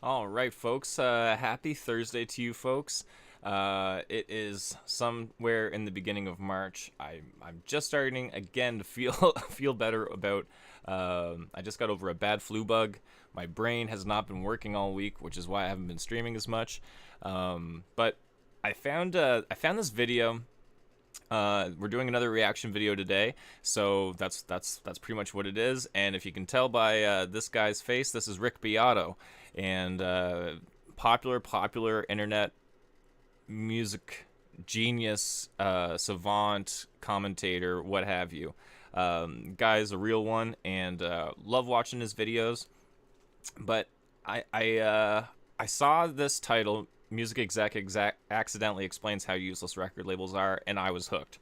All right, folks. Happy Thursday to you, folks. It is somewhere in the beginning of March. I'm just starting again to feel feel better about. I just got over a bad flu bug. My brain has not been working all week, which is why I haven't been streaming as much. But I found this video. We're doing another reaction video today, so that's pretty much what it is. And if you can tell by this guy's face, this is Rick Beato, and popular internet music genius, savant, commentator, what have you. Guy's a real one, and love watching his videos. But I saw this title, Music Exec accidentally explains how useless record labels are, and I was hooked.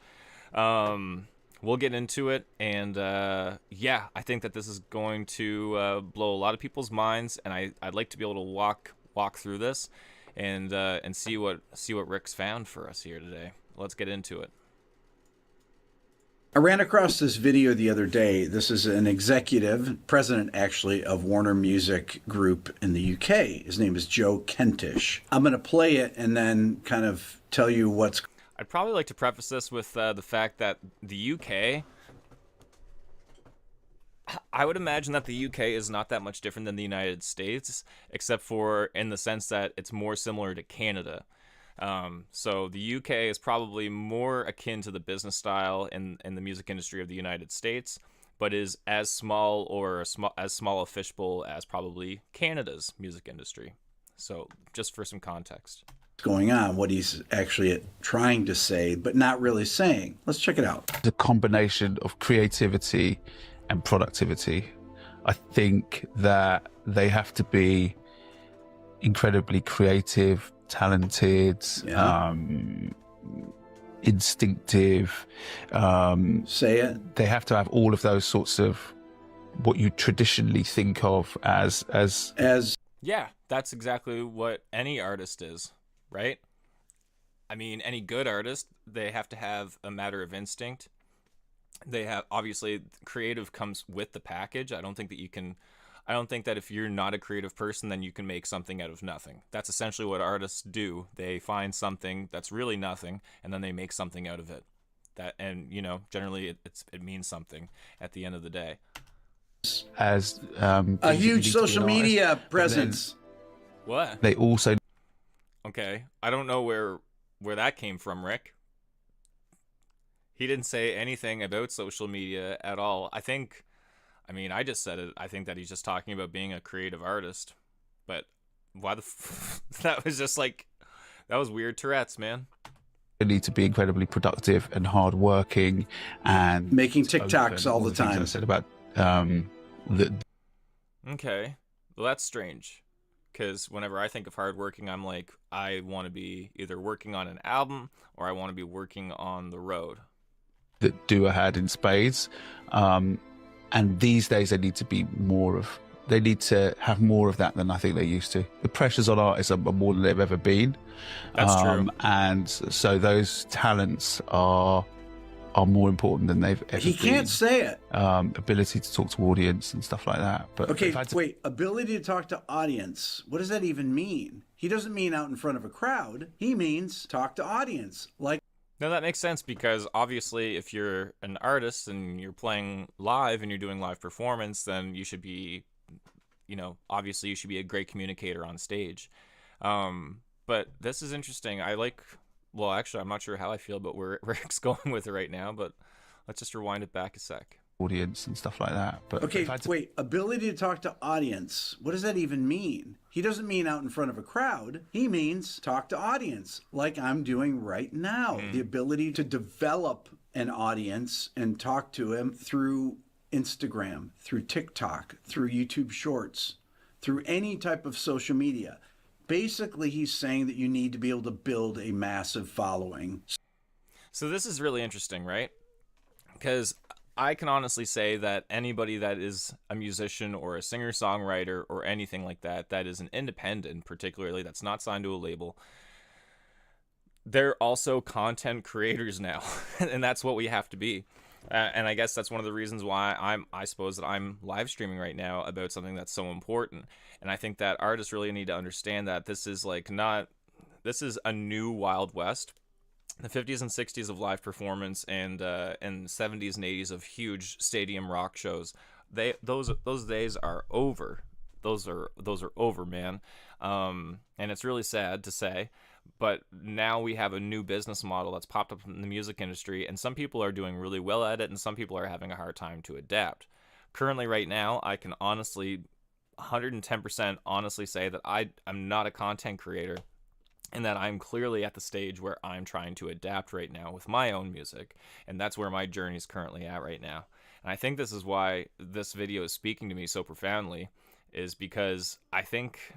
We'll get into it, and yeah, I think that this is going to blow a lot of people's minds, and I'd like to be able to walk through this and see what Rick's found for us here today. Let's get into it. I ran across this video the other day. This is an executive, president actually, of Warner Music Group in the UK. His name is Joe Kentish. I'm going to play it and then kind of tell you what's... I'd probably like to preface this with the fact that the UK... I would imagine that the UK is not that much different than the United States, except for in the sense that it's more similar to Canada. So the UK is probably more akin to the business style in the music industry of the United States, but is as small or as small a fishbowl as probably Canada's music industry. So just for some context. going on, what he's actually trying to say, but not really saying. Let's check it out. The combination of creativity and productivity. I think that they have to be incredibly creative, talented, instinctive. Say it. They have to have all of those sorts of what you traditionally think of as yeah, that's exactly what any artist is, right? I mean, any good artist, they have to have a matter of instinct. They have, obviously, creative comes with the package. I don't think that if you're not a creative person, then you can make something out of nothing. That's essentially what artists do. They find something that's really nothing, and then they make something out of it. And generally it means something at the end of the day. As a huge social media presence. What? They also... Okay, I don't know where that came from, Rick. He didn't say anything about social media at all. I just said it. I think that he's just talking about being a creative artist. But why that was just like, that was weird Tourette's, man. They need to be incredibly productive and hardworking and making TikToks all the time. I said about Okay, well that's strange, because whenever I think of hardworking, I'm like, I want to be either working on an album or I want to be working on the road. That Dua had in spades, and these days they need to have more of that than I think they used to. The pressures on artists are more than they've ever been. That's true. And so those talents are more important than they've ever been. He can't say it. Ability to talk to audience and stuff like that. But okay, wait. Ability to talk to audience. What does that even mean? He doesn't mean out in front of a crowd. He means talk to audience. Like. No, that makes sense, because obviously if you're an artist and you're playing live and you're doing live performance, then you should be, obviously you should be a great communicator on stage. But this is interesting. Well, actually, I'm not sure how I feel about where Rick's going with it right now, but let's just rewind it back a sec. Audience and stuff like that. But okay, wait. Ability to talk to audience. What does that even mean? He doesn't mean out in front of a crowd. He means talk to audience, like I'm doing right now. The ability to develop an audience and talk to him through Instagram, through TikTok, through YouTube Shorts, through any type of social media. Basically, he's saying that you need to be able to build a massive following. So this is really interesting, right? Because I can honestly say that anybody that is a musician or a singer-songwriter or anything like that, that is an independent, particularly that's not signed to a label, they're also content creators now, and that's what we have to be. And I guess that's one of the reasons why I suppose that I'm live streaming right now about something that's so important. And I think that artists really need to understand that this is like not, this is a new Wild West. The 50s and 60s of live performance and 70s and 80s of huge stadium rock shows, those days are over. Those are over, man. And it's really sad to say, but now we have a new business model that's popped up in the music industry, and some people are doing really well at it, and some people are having a hard time to adapt. Currently, right now, I can honestly, 110% honestly say that I'm not a content creator, and that I'm clearly at the stage where I'm trying to adapt right now with my own music, and that's where my journey is currently at right now. And I think this is why this video is speaking to me so profoundly, is because I think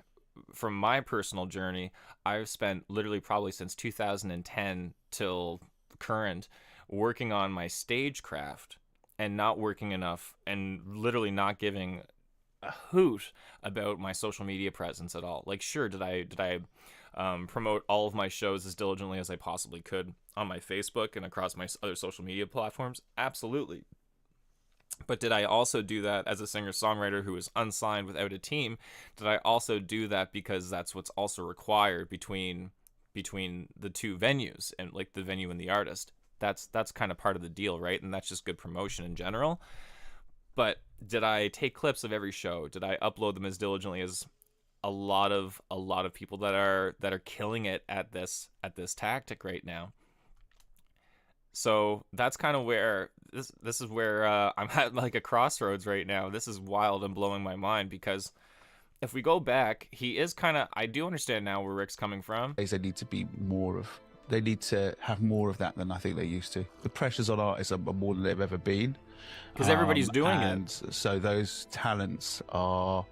from my personal journey, I've spent literally probably since 2010 till current working on my stagecraft and not working enough and literally not giving a hoot about my social media presence at all. Like, sure, did I promote all of my shows as diligently as I possibly could on my Facebook and across my other social media platforms? Absolutely. But did I also do that as a singer-songwriter who is unsigned without a team? Did I also do that because that's what's also required between the two venues, and like the venue and the artist? That's kind of part of the deal, right? And that's just good promotion in general. But did I take clips of every show? Did I upload them as diligently as a lot of people that are killing it at this tactic right now? So that's kind of where this is where I'm at, like a crossroads right now. This is wild and blowing my mind, because if we go back, he is kind of, I do understand now where Rick's coming from. They need to be more of, they need to have more of that than I think they used to. The pressures on artists are more than they've ever been. Because everybody's doing it. And so those talents are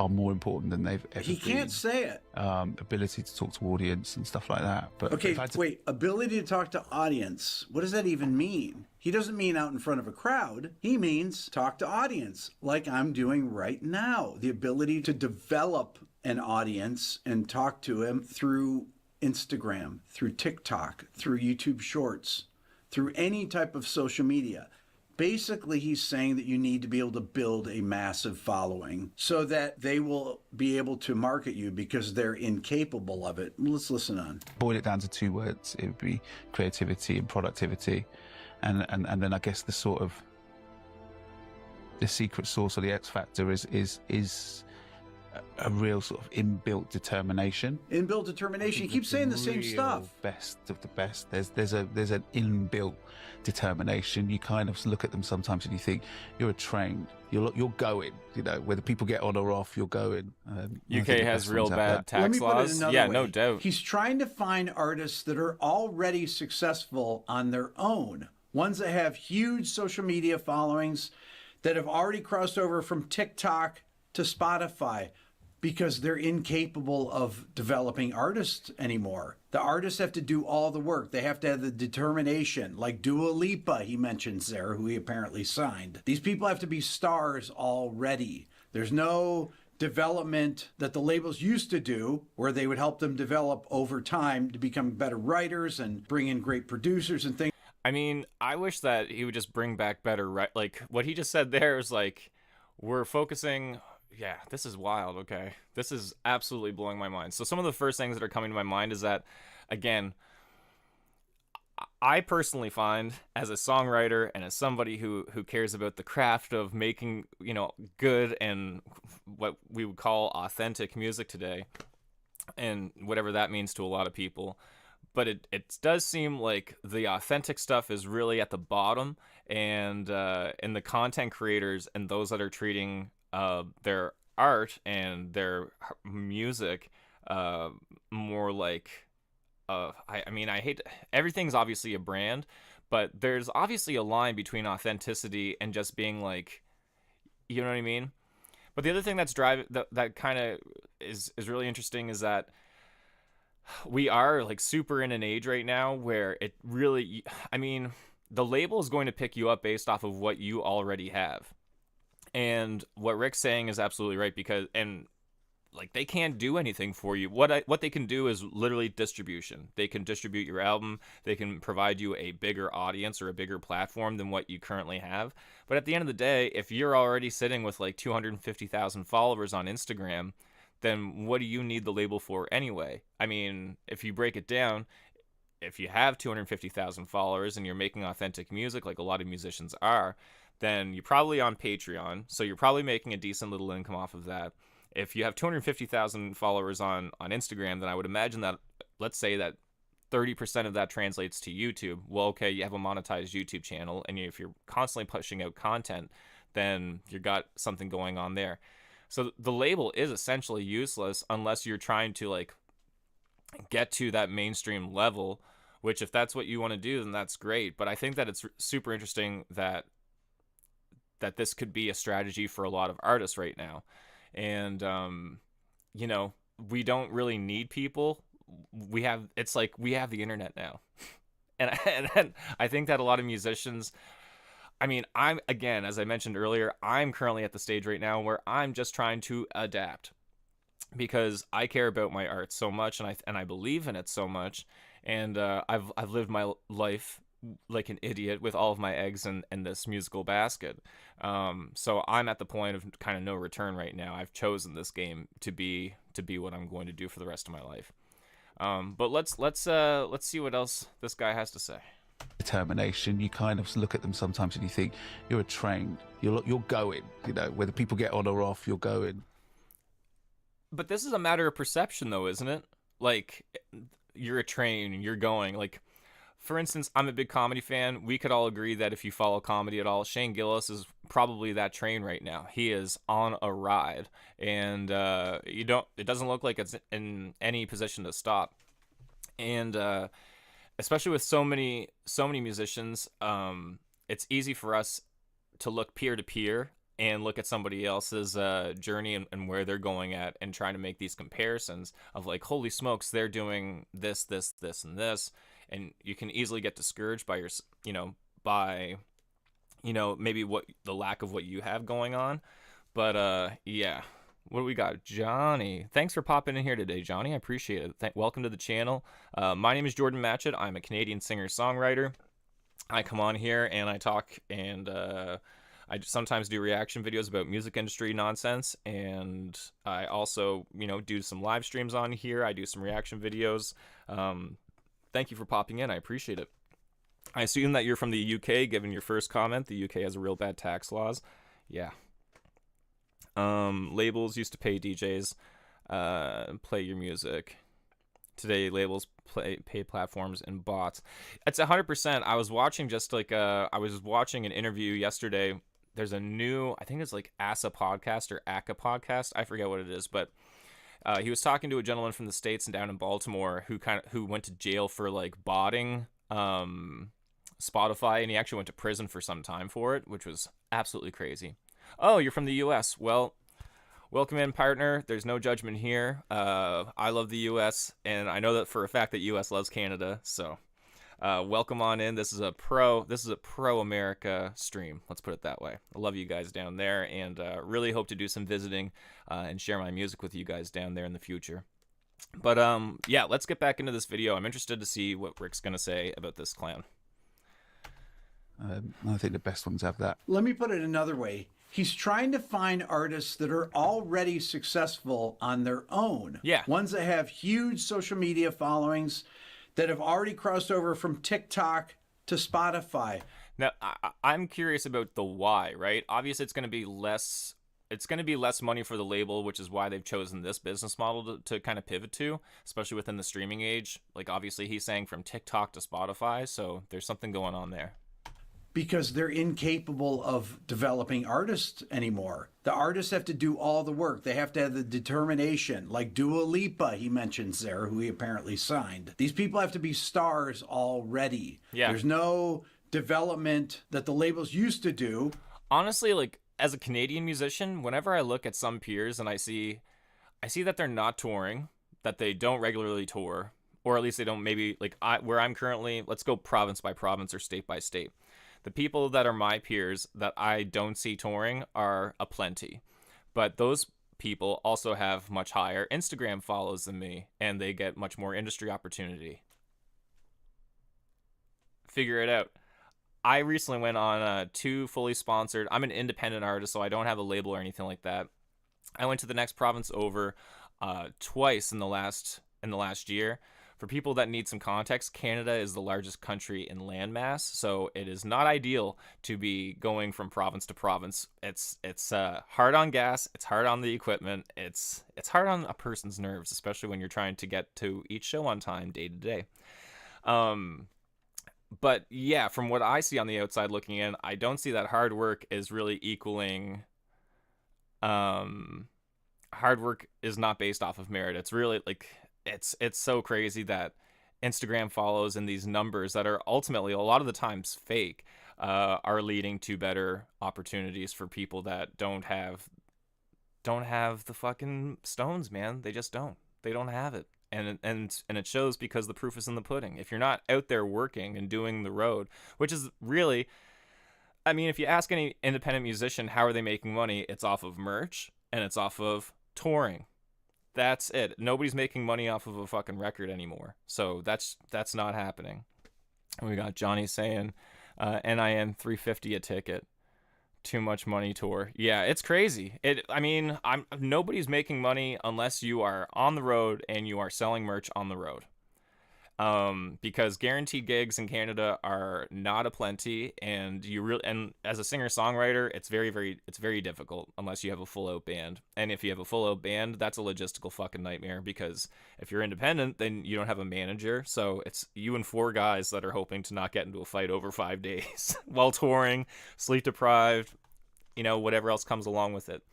more important than they've ever been. He can't say it. Ability to talk to audience and stuff like that. But okay, wait. Ability to talk to audience. What does that even mean? He doesn't mean out in front of a crowd. He means talk to audience, like I'm doing right now. The ability to develop an audience and talk to him through Instagram, through TikTok, through YouTube Shorts, through any type of social media. Basically, he's saying that you need to be able to build a massive following so that they will be able to market you because they're incapable of it. Let's listen on. Boil it down to two words. It would be creativity and productivity. And then I guess the sort of the secret sauce or the X factor is a real sort of inbuilt determination. Inbuilt determination. You keep saying the same stuff. Best of the best. There's an inbuilt determination. You kind of look at them sometimes and you think you're trained. You're going. You know, whether people get on or off, you're going. UK has real bad tax laws. Yeah, no doubt. He's trying to find artists that are already successful on their own. Ones that have huge social media followings, that have already crossed over from TikTok to Spotify, because they're incapable of developing artists anymore. The artists have to do all the work. They have to have the determination, like Dua Lipa, he mentions there, who he apparently signed. These people have to be stars already. There's no development that the labels used to do, where they would help them develop over time to become better writers and bring in great producers and things. I mean, I wish that he would just bring back better, like what he just said there is like, we're focusing. Yeah, this is wild. Okay, this is absolutely blowing my mind. So some of the first things that are coming to my mind is that, again, I personally find, as a songwriter and as somebody who cares about the craft of making, you know, good and what we would call authentic music today, and whatever that means to a lot of people, but it does seem like the authentic stuff is really at the bottom, and the content creators and those that are treating their art and their music more like I mean, I hate, everything's obviously a brand, but there's obviously a line between authenticity and just being like, you know what I mean? But the other thing that's that kind of is really interesting is that we are like super in an age right now where it really, I mean, the label is going to pick you up based off of what you already have. And what Rick's saying is absolutely right, because, and like they can't do anything for you. What they can do is literally distribution. They can distribute your album. They can provide you a bigger audience or a bigger platform than what you currently have. But at the end of the day, if you're already sitting with like 250,000 followers on Instagram, then what do you need the label for anyway? I mean, if you break it down, if you have 250,000 followers and you're making authentic music like a lot of musicians are, then you're probably on Patreon, so you're probably making a decent little income off of that. If you have 250,000 followers on Instagram, then I would imagine that, let's say that 30% of that translates to YouTube. Well, okay, you have a monetized YouTube channel, and if you're constantly pushing out content, then you got something going on there. So the label is essentially useless unless you're trying to like get to that mainstream level, which if that's what you want to do, then that's great. But I think that it's super interesting that this could be a strategy for a lot of artists right now. And you know, we don't really need people. It's like we have the internet now. and I think that a lot of musicians, I mean, I'm, again, as I mentioned earlier, I'm currently at the stage right now where I'm just trying to adapt, because I care about my art so much, and I believe in it so much, and I've lived my life like an idiot with all of my eggs in this musical basket. So I'm at the point of kind of no return right now. I've chosen this game to be what I'm going to do for the rest of my life. But let's see what else this guy has to say. Determination. You kind of look at them sometimes and you think you're a train. You're going. You know, whether people get on or off, you're going. But this is a matter of perception, though, isn't it? Like, you're a train, you're going. Like, for instance, I'm a big comedy fan. We could all agree that if you follow comedy at all, Shane Gillis is probably that train right now. He is on a ride, and it doesn't look like it's in any position to stop. And especially with so many musicians, it's easy for us to look peer to peer and look at somebody else's journey and where they're going at, and trying to make these comparisons of like, holy smokes, they're doing this, and this. And you can easily get discouraged by maybe what the lack of what you have going on. But yeah, what do we got? Johnny, thanks for popping in here today, Johnny. I appreciate it. Welcome to the channel. My name is Jordan Matchett. I'm a Canadian singer-songwriter. I come on here and I talk, and I sometimes do reaction videos about music industry nonsense, and I also, do some live streams on here. I do some reaction videos. Thank you for popping in. I appreciate it. I assume that you're from the UK, given your first comment. The UK has real bad tax laws. Yeah. Labels used to pay DJs play your music. Today, labels pay platforms and bots. It's 100%. I was watching an interview yesterday. There's a new, I think it's like ASA podcast or ACA podcast. I forget what it is, but he was talking to a gentleman from the States and down in Baltimore who went to jail for like botting Spotify, and he actually went to prison for some time for it, which was absolutely crazy. Oh, you're from the US. Well, welcome in, partner. There's no judgment here. I love the US, and I know that for a fact that US loves Canada, so welcome on in. This is a pro America stream, let's put it that way. I love you guys down there, and really hope to do some visiting and share my music with you guys down there in the future. But yeah, let's get back into this video. I'm interested to see what Rick's gonna say about this clown. I think the best ones have that. Let me put it another way. He's trying to find artists that are already successful on their own. Yeah. Ones that have huge social media followings, that have already crossed over from TikTok to Spotify. Now, I'm curious about the why, right? Obviously, it's going to be less money for the label, which is why they've chosen this business model to kind of pivot to, especially within the streaming age. Like, obviously, he's saying from TikTok to Spotify, so there's something going on there. Because they're incapable of developing artists anymore. The artists have to do all the work. They have to have the determination, like Dua Lipa, he mentions there, who he apparently signed. These people have to be stars already. Yeah. There's no development that the labels used to do. Honestly, like, as a Canadian musician, whenever I look at some peers and I see that they're not touring, that they don't regularly tour, or at least they don't, maybe, like, where I'm currently, let's go province by province or state by state. The people that are my peers that I don't see touring are aplenty. But those people also have much higher Instagram follows than me, and they get much more industry opportunity. Figure it out. I recently went on 2 fully sponsored. I'm an independent artist, so I don't have a label or anything like that. I went to the next province over twice in the last year. For people that need some context, Canada is the largest country in landmass, so it is not ideal to be going from province to province. It's hard on gas, it's hard on the equipment, it's hard on a person's nerves, especially when you're trying to get to each show on time, day to day. But yeah, from what I see on the outside looking in, I don't see that hard work is really equaling. Hard work is not based off of merit. It's really like it's so crazy that Instagram follows and these numbers that are ultimately a lot of the times fake are leading to better opportunities for people that don't have the fucking stones, man. They just don't. They don't have it. And it shows because the proof is in the pudding. If you're not out there working and doing the road, which is really, I mean, if you ask any independent musician how are they making money, it's off of merch and it's off of touring. That's it. Nobody's making money off of a fucking record anymore. So that's not happening. We got Johnny saying NIN $350 a ticket. Too much money tour. Yeah, it's crazy. Nobody's making money unless you are on the road and you are selling merch on the road. Because guaranteed gigs in Canada are not aplenty, and as a singer-songwriter, it's very difficult unless you have a full-out band. And if you have a full-out band, that's a logistical fucking nightmare, because if you're independent, then you don't have a manager, so it's you and 4 guys that are hoping to not get into a fight over 5 days while touring, sleep deprived, whatever else comes along with it.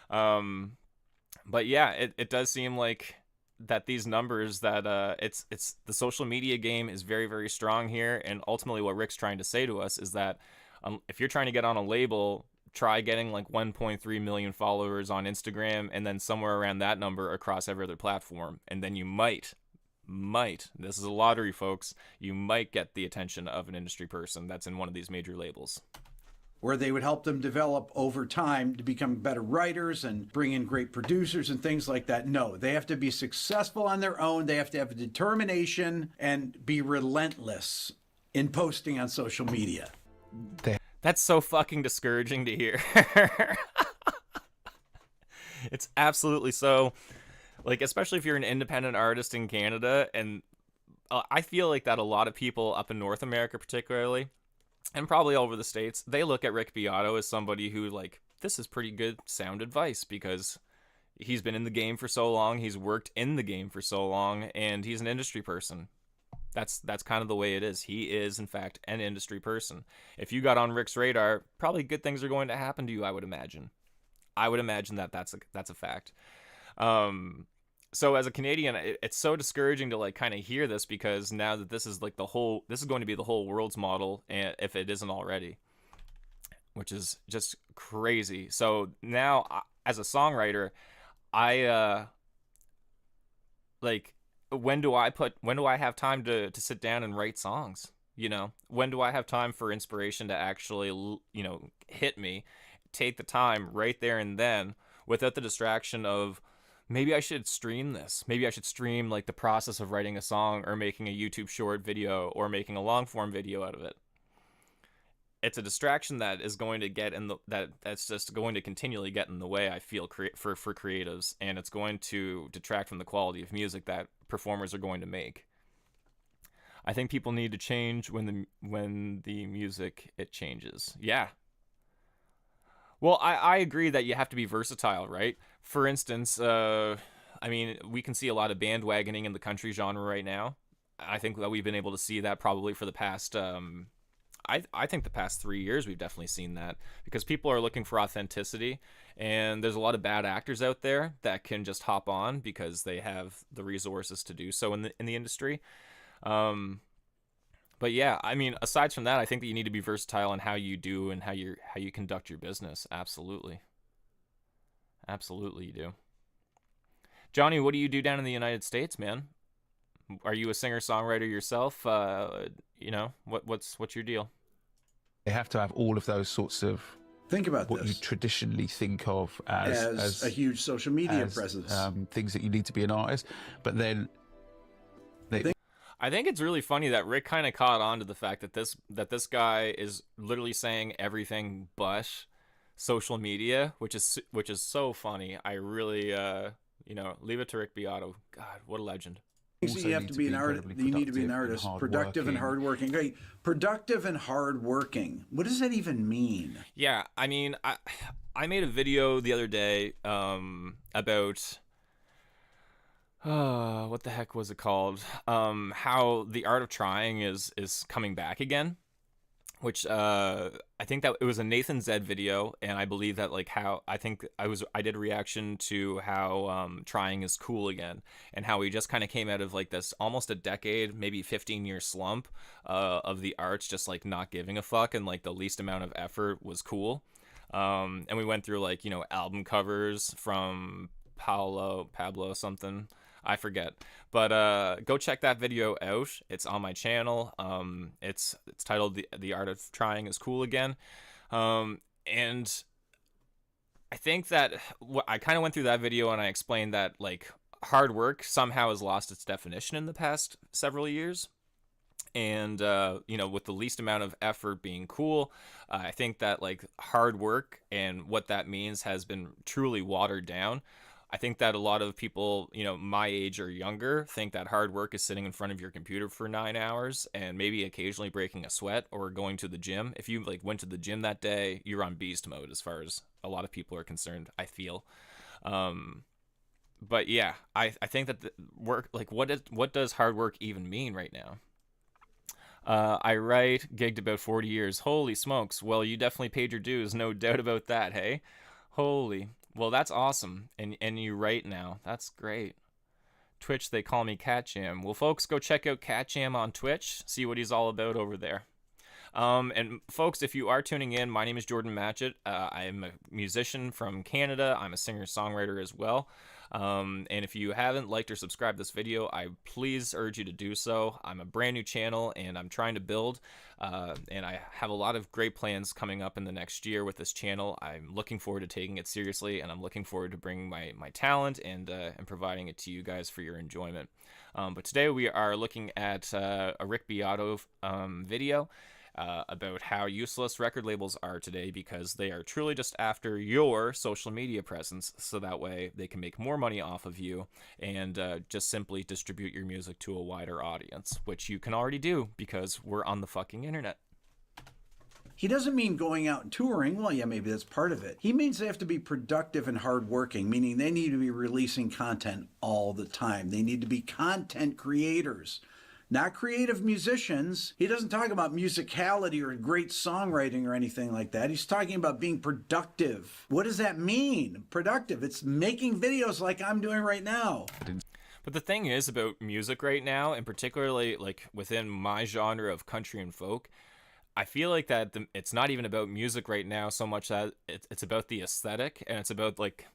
But yeah, it does seem like that these numbers that it's the social media game is very, very strong here, and ultimately what Rick's trying to say to us is that if you're trying to get on a label, try getting like 1.3 million followers on Instagram and then somewhere around that number across every other platform, and then you might, this is a lottery, folks, you might get the attention of an industry person that's in one of these major labels. Where they would help them develop over time to become better writers and bring in great producers and things like that. No, they have to be successful on their own. They have to have determination and be relentless in posting on social media. That's so fucking discouraging to hear. It's absolutely so. Like, especially if you're an independent artist in Canada, and I feel like that a lot of people up in North America particularly, and probably all over the States, they look at Rick Beato as somebody who, like, this is pretty good sound advice because he's been in the game for so long, he's worked in the game for so long, and he's an industry person. That's kind of the way it is. He is, in fact, an industry person. If you got on Rick's radar, probably good things are going to happen to you, I would imagine. I would imagine that's a fact. So as a Canadian, it's so discouraging to like kind of hear this, because now that this is like this is going to be the whole world's model, and if it isn't already, which is just crazy. So now as a songwriter, I like, when do I have time to sit down and write songs? When do I have time for inspiration to actually, hit me, take the time right there and then, without the distraction of, maybe I should stream this. Maybe I should stream like the process of writing a song, or making a YouTube short video, or making a long form video out of it. It's a distraction that is going to get that's just going to continually get in the way, I feel, for creatives, and it's going to detract from the quality of music that performers are going to make. I think people need to change when the music it changes. Yeah. Well, I agree that you have to be versatile, right? For instance, we can see a lot of bandwagoning in the country genre right now. I think that we've been able to see that probably for the past, I think the past 3 years we've definitely seen that, because people are looking for authenticity, and there's a lot of bad actors out there that can just hop on because they have the resources to do so in the industry. But yeah, aside from that, I think that you need to be versatile in how you do and how you conduct your business. Absolutely. Absolutely you do. Johnny, what do you do down in the United States, man? Are you a singer-songwriter yourself? What's your deal? They have to have all of those sorts of Think about what you this traditionally think of as a huge social media as, presence. things that you need to be an artist, but then I think it's really funny that Rick kind of caught on to the fact that this guy is literally saying everything but social media, which is so funny. I really leave it to Rick Beato. God, what a legend. So you have to be an artist. You need to be an artist. Productive and hardworking. Great. Productive and hardworking. What does that even mean? Yeah, I mean, I made a video the other day about what the heck was it called? How the art of trying is coming back again. Which I think that it was a Nathan Zed video, and I believe that like how I did a reaction to how trying is cool again, and how we just kind of came out of like this almost a decade, maybe 15-year slump of the arts just like not giving a fuck, and like the least amount of effort was cool. And we went through like album covers from Pablo something. I forget, but go check that video out. It's on my channel. It's titled "The Art of Trying is Cool Again," and I think that I kind of went through that video and I explained that like hard work somehow has lost its definition in the past several years. And with the least amount of effort being cool, I think that like hard work and what that means has been truly watered down. I think that a lot of people, my age or younger, think that hard work is sitting in front of your computer for 9 hours and maybe occasionally breaking a sweat or going to the gym. If you like went to the gym that day, you're on beast mode as far as a lot of people are concerned, I feel. But yeah, I think that the work, like what does hard work even mean right now? I gigged about 40 years. Holy smokes. Well, you definitely paid your dues. No doubt about that, hey? Holy. Well, that's awesome. And you write now. That's great. Twitch, they call me Cat Jam. Well, folks, go check out Cat Jam on Twitch. See what he's all about over there. And folks, if you are tuning in, my name is Jordan Matchett. I am a musician from Canada. I'm a singer-songwriter as well. And if you haven't liked or subscribed this video, I please urge you to do so. I'm a brand new channel and I'm trying to build, and I have a lot of great plans coming up in the next year with this channel. I'm looking forward to taking it seriously, and I'm looking forward to bringing my talent and providing it to you guys for your enjoyment. But today we are looking at a Rick Beato video. About how useless record labels are today because they are truly just after your social media presence, so that way they can make more money off of you and just simply distribute your music to a wider audience, which you can already do because we're on the fucking internet. He doesn't mean going out and touring. Well, yeah, maybe that's part of it. He means they have to be productive and hardworking, meaning they need to be releasing content all the time. They need to be content creators. Not creative musicians. He doesn't talk about musicality or great songwriting or anything like that. He's talking about being productive. What does that mean? Productive. It's making videos like I'm doing right now. But the thing is about music right now, and particularly like within my genre of country and folk, I feel like that it's not even about music right now so much that it's about the aesthetic, and it's about like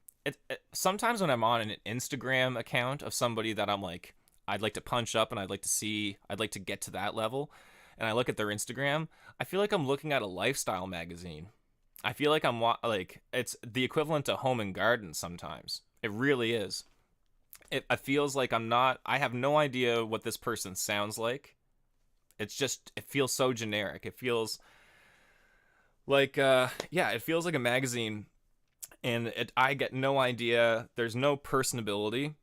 sometimes when I'm on an Instagram account of somebody that I'm like, I'd like to punch up and I'd like to get to that level, and I look at their Instagram, I feel like I'm looking at a lifestyle magazine. I feel like I'm like it's the equivalent to Home and Garden sometimes. It really is. It feels like I have no idea what this person sounds like. It feels so generic. It feels like it feels like a magazine, and I get no idea. There's no personability.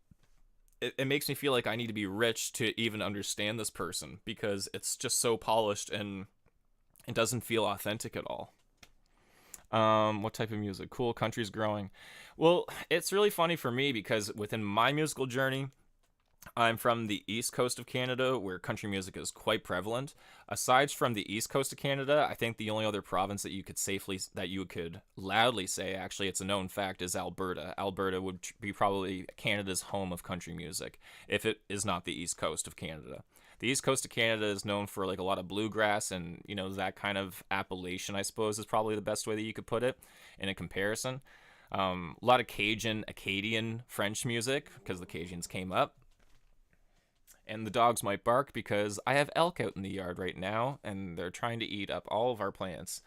It makes me feel like I need to be rich to even understand this person because it's just so polished and it doesn't feel authentic at all. What type of music? Cool, country's growing. Well, it's really funny for me because within my musical journey, I'm from the east coast of Canada, where country music is quite prevalent. Aside from the east coast of Canada, I think the only other province that you could loudly say, actually, it's a known fact, is Alberta. Alberta would be probably Canada's home of country music, if it is not the east coast of Canada. The east coast of Canada is known for like a lot of bluegrass and, that kind of appellation, I suppose, is probably the best way that you could put it in a comparison. A lot of Cajun, Acadian, French music, because the Cajuns came up. And the dogs might bark because I have elk out in the yard right now, and they're trying to eat up all of our plants.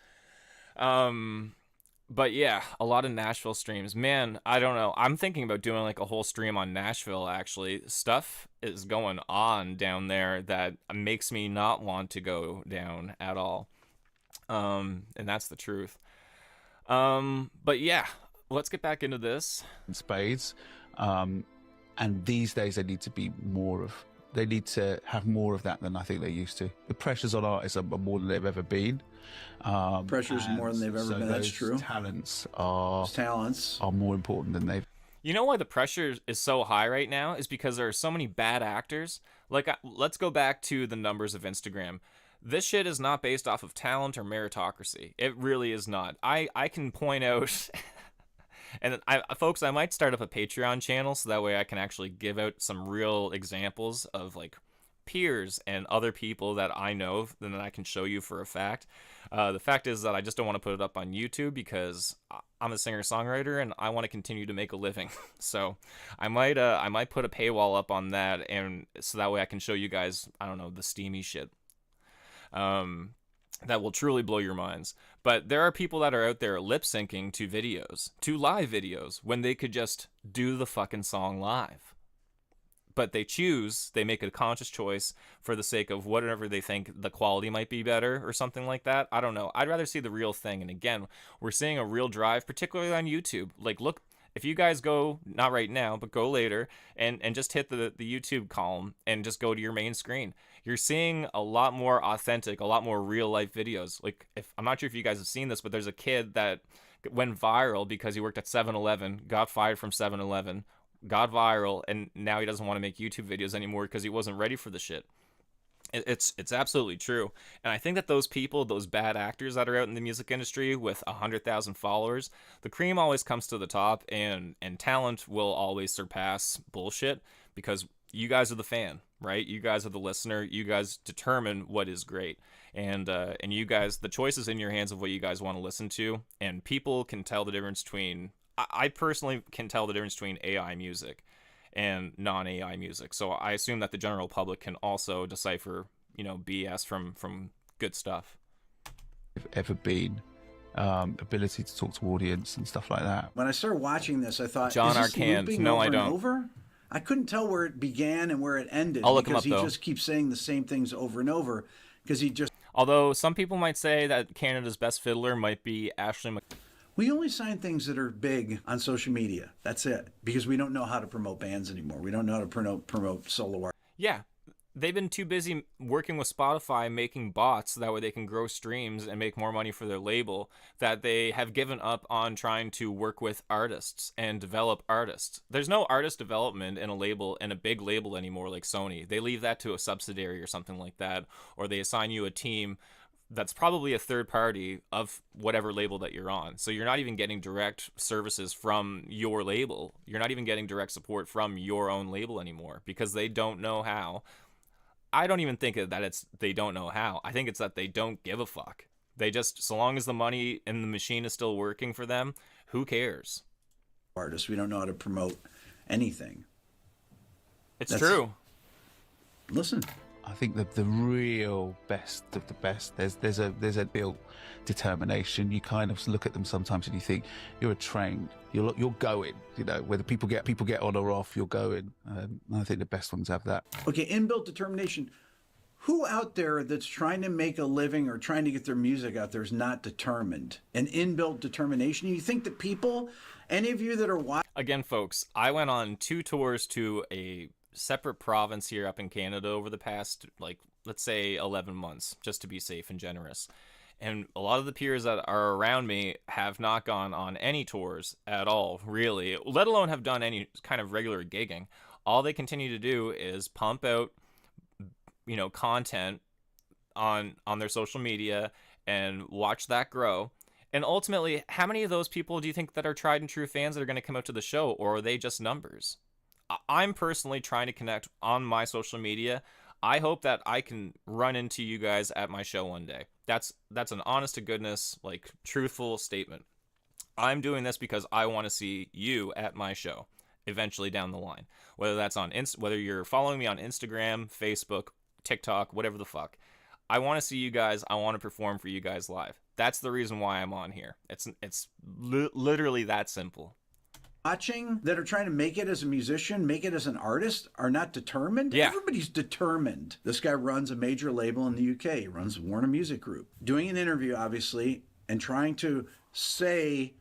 But yeah, a lot of Nashville streams. Man, I don't know. I'm thinking about doing like a whole stream on Nashville, actually. Stuff is going on down there that makes me not want to go down at all. And that's the truth. But yeah, let's get back into this. Spades. And these days they need to be more of, they need to have more of that than I think they used to. The pressures on artists are more than they've ever been. Pressures more than they've ever been. That's true. Talents are more important than they've. You know why the pressure is so high right now is because there are so many bad actors. Like, let's go back to the numbers of Instagram. This shit is not based off of talent or meritocracy. It really is not. I can point out, and folks, I might start up a Patreon channel so that way I can actually give out some real examples of like peers and other people that I know and that I can show you for a fact. The fact is that I just don't want to put it up on YouTube because I'm a singer-songwriter and I want to continue to make a living. So I might put a paywall up on that, and so that way I can show you guys, I don't know, the steamy shit. That will truly blow your minds. But there are people that are out there lip syncing to videos, to live videos, when they could just do the fucking song live. But they make a conscious choice for the sake of whatever they think the quality might be better or something like that. I don't know. I'd rather see the real thing. And again, we're seeing a real drive, particularly on YouTube. Like, look, if you guys go, not right now, but go later and just hit the YouTube column and just go to your main screen, you're seeing a lot more authentic, a lot more real life videos. Like, I'm not sure if you guys have seen this, but there's a kid that went viral because he worked at 7-Eleven, got fired from 7-Eleven, got viral, and now he doesn't want to make YouTube videos anymore because he wasn't ready for the shit. It's absolutely true. And I think that those people, those bad actors that are out in the music industry with 100,000 followers, the cream always comes to the top, and talent will always surpass bullshit because you guys are the fan, right? You guys are the listener. You guys determine what is great. And you guys, the choice is in your hands of what you guys want to listen to. And people can tell the difference between, I personally can tell the difference between AI music and non-AI music. So I assume that the general public can also decipher, BS from good stuff. Ever been. Ability to talk to audience and stuff like that. When I started watching this, I thought, John is this Arcand. looping No, over I don't. and over? I couldn't tell where it began and where it ended. I'll look him because up, though. He just keeps saying the same things over and over because he just... Although some people might say that Canada's best fiddler might be Ashley We only sign things that are big on social media. That's it. Because we don't know how to promote bands anymore. We don't know how to promote solo art. Yeah. They've been too busy working with Spotify, making bots so that way they can grow streams and make more money for their label, that they have given up on trying to work with artists and develop artists. There's no artist development in a big label anymore like Sony. They leave that to a subsidiary or something like that, or they assign you a team that's probably a third party of whatever label that you're on. So you're not even getting direct services from your label. You're not even getting direct support from your own label anymore because they don't know how. I don't even think that they don't know how. I think it's that they don't give a fuck. They just, so long as the money and the machine is still working for them, who cares? Artists, we don't know how to promote anything. That's true. Listen. I think that the real best of the best, there's a built determination. You kind of look at them sometimes and you think you're a trained, you're going. Whether people get on or off, you're going. And I think the best ones have that. Okay, inbuilt determination. Who out there that's trying to make a living or trying to get their music out there is not determined? An inbuilt determination. You think that people, any of you that are watching... Again, folks, I went on 2 tours to a separate province here up in Canada over the past, let's say 11 months, just to be safe and generous. And a lot of the peers that are around me have not gone on any tours at all, really, let alone have done any kind of regular gigging. All they continue to do is pump out, content on their social media and watch that grow. And ultimately, how many of those people do you think that are tried and true fans that are going to come out to the show, or are they just numbers? I'm personally trying to connect on my social media. I hope that I can run into you guys at my show one day. That's an honest to goodness, truthful statement. I'm doing this because I want to see you at my show eventually down the line. Whether that's whether you're following me on Instagram, Facebook, TikTok, whatever the fuck. I want to see you guys. I want to perform for you guys live. That's the reason why I'm on here. It's literally that simple. Watching that are trying to make it as a musician, make it as an artist, are not determined. Yeah. Everybody's determined. This guy runs a major label in the UK. He runs Warner Music Group. Doing an interview, obviously, and trying to say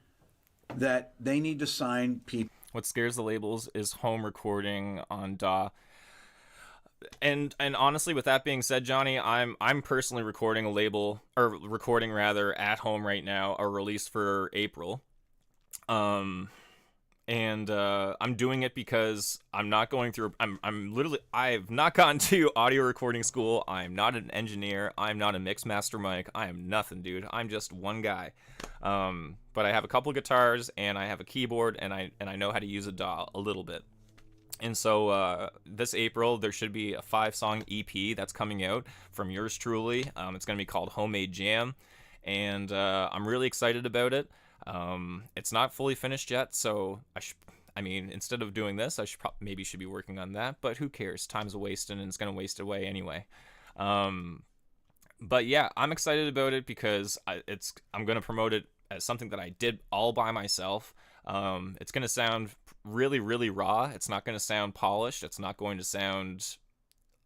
that they need to sign people. What scares the labels is home recording on DAW. And honestly, with that being said, Johnny, I'm personally recording at home right now, a release for April. And I'm doing it because I'm not going through. I've not gone to audio recording school. I'm not an engineer. I'm not a mix master mic. I am nothing, dude. I'm just one guy. But I have a couple guitars and I have a keyboard and I know how to use a DAW a little bit. And so this April there should be a 5-song EP that's coming out from yours truly. It's going to be called Homemade Jam, and I'm really excited about it. It's not fully finished yet, so instead of doing this, I should be working on that, but who cares? Time's a wasting and it's going to waste away anyway. But yeah, I'm excited about it because I'm going to promote it as something that I did all by myself. It's going to sound really, really raw. It's not going to sound polished. It's not going to sound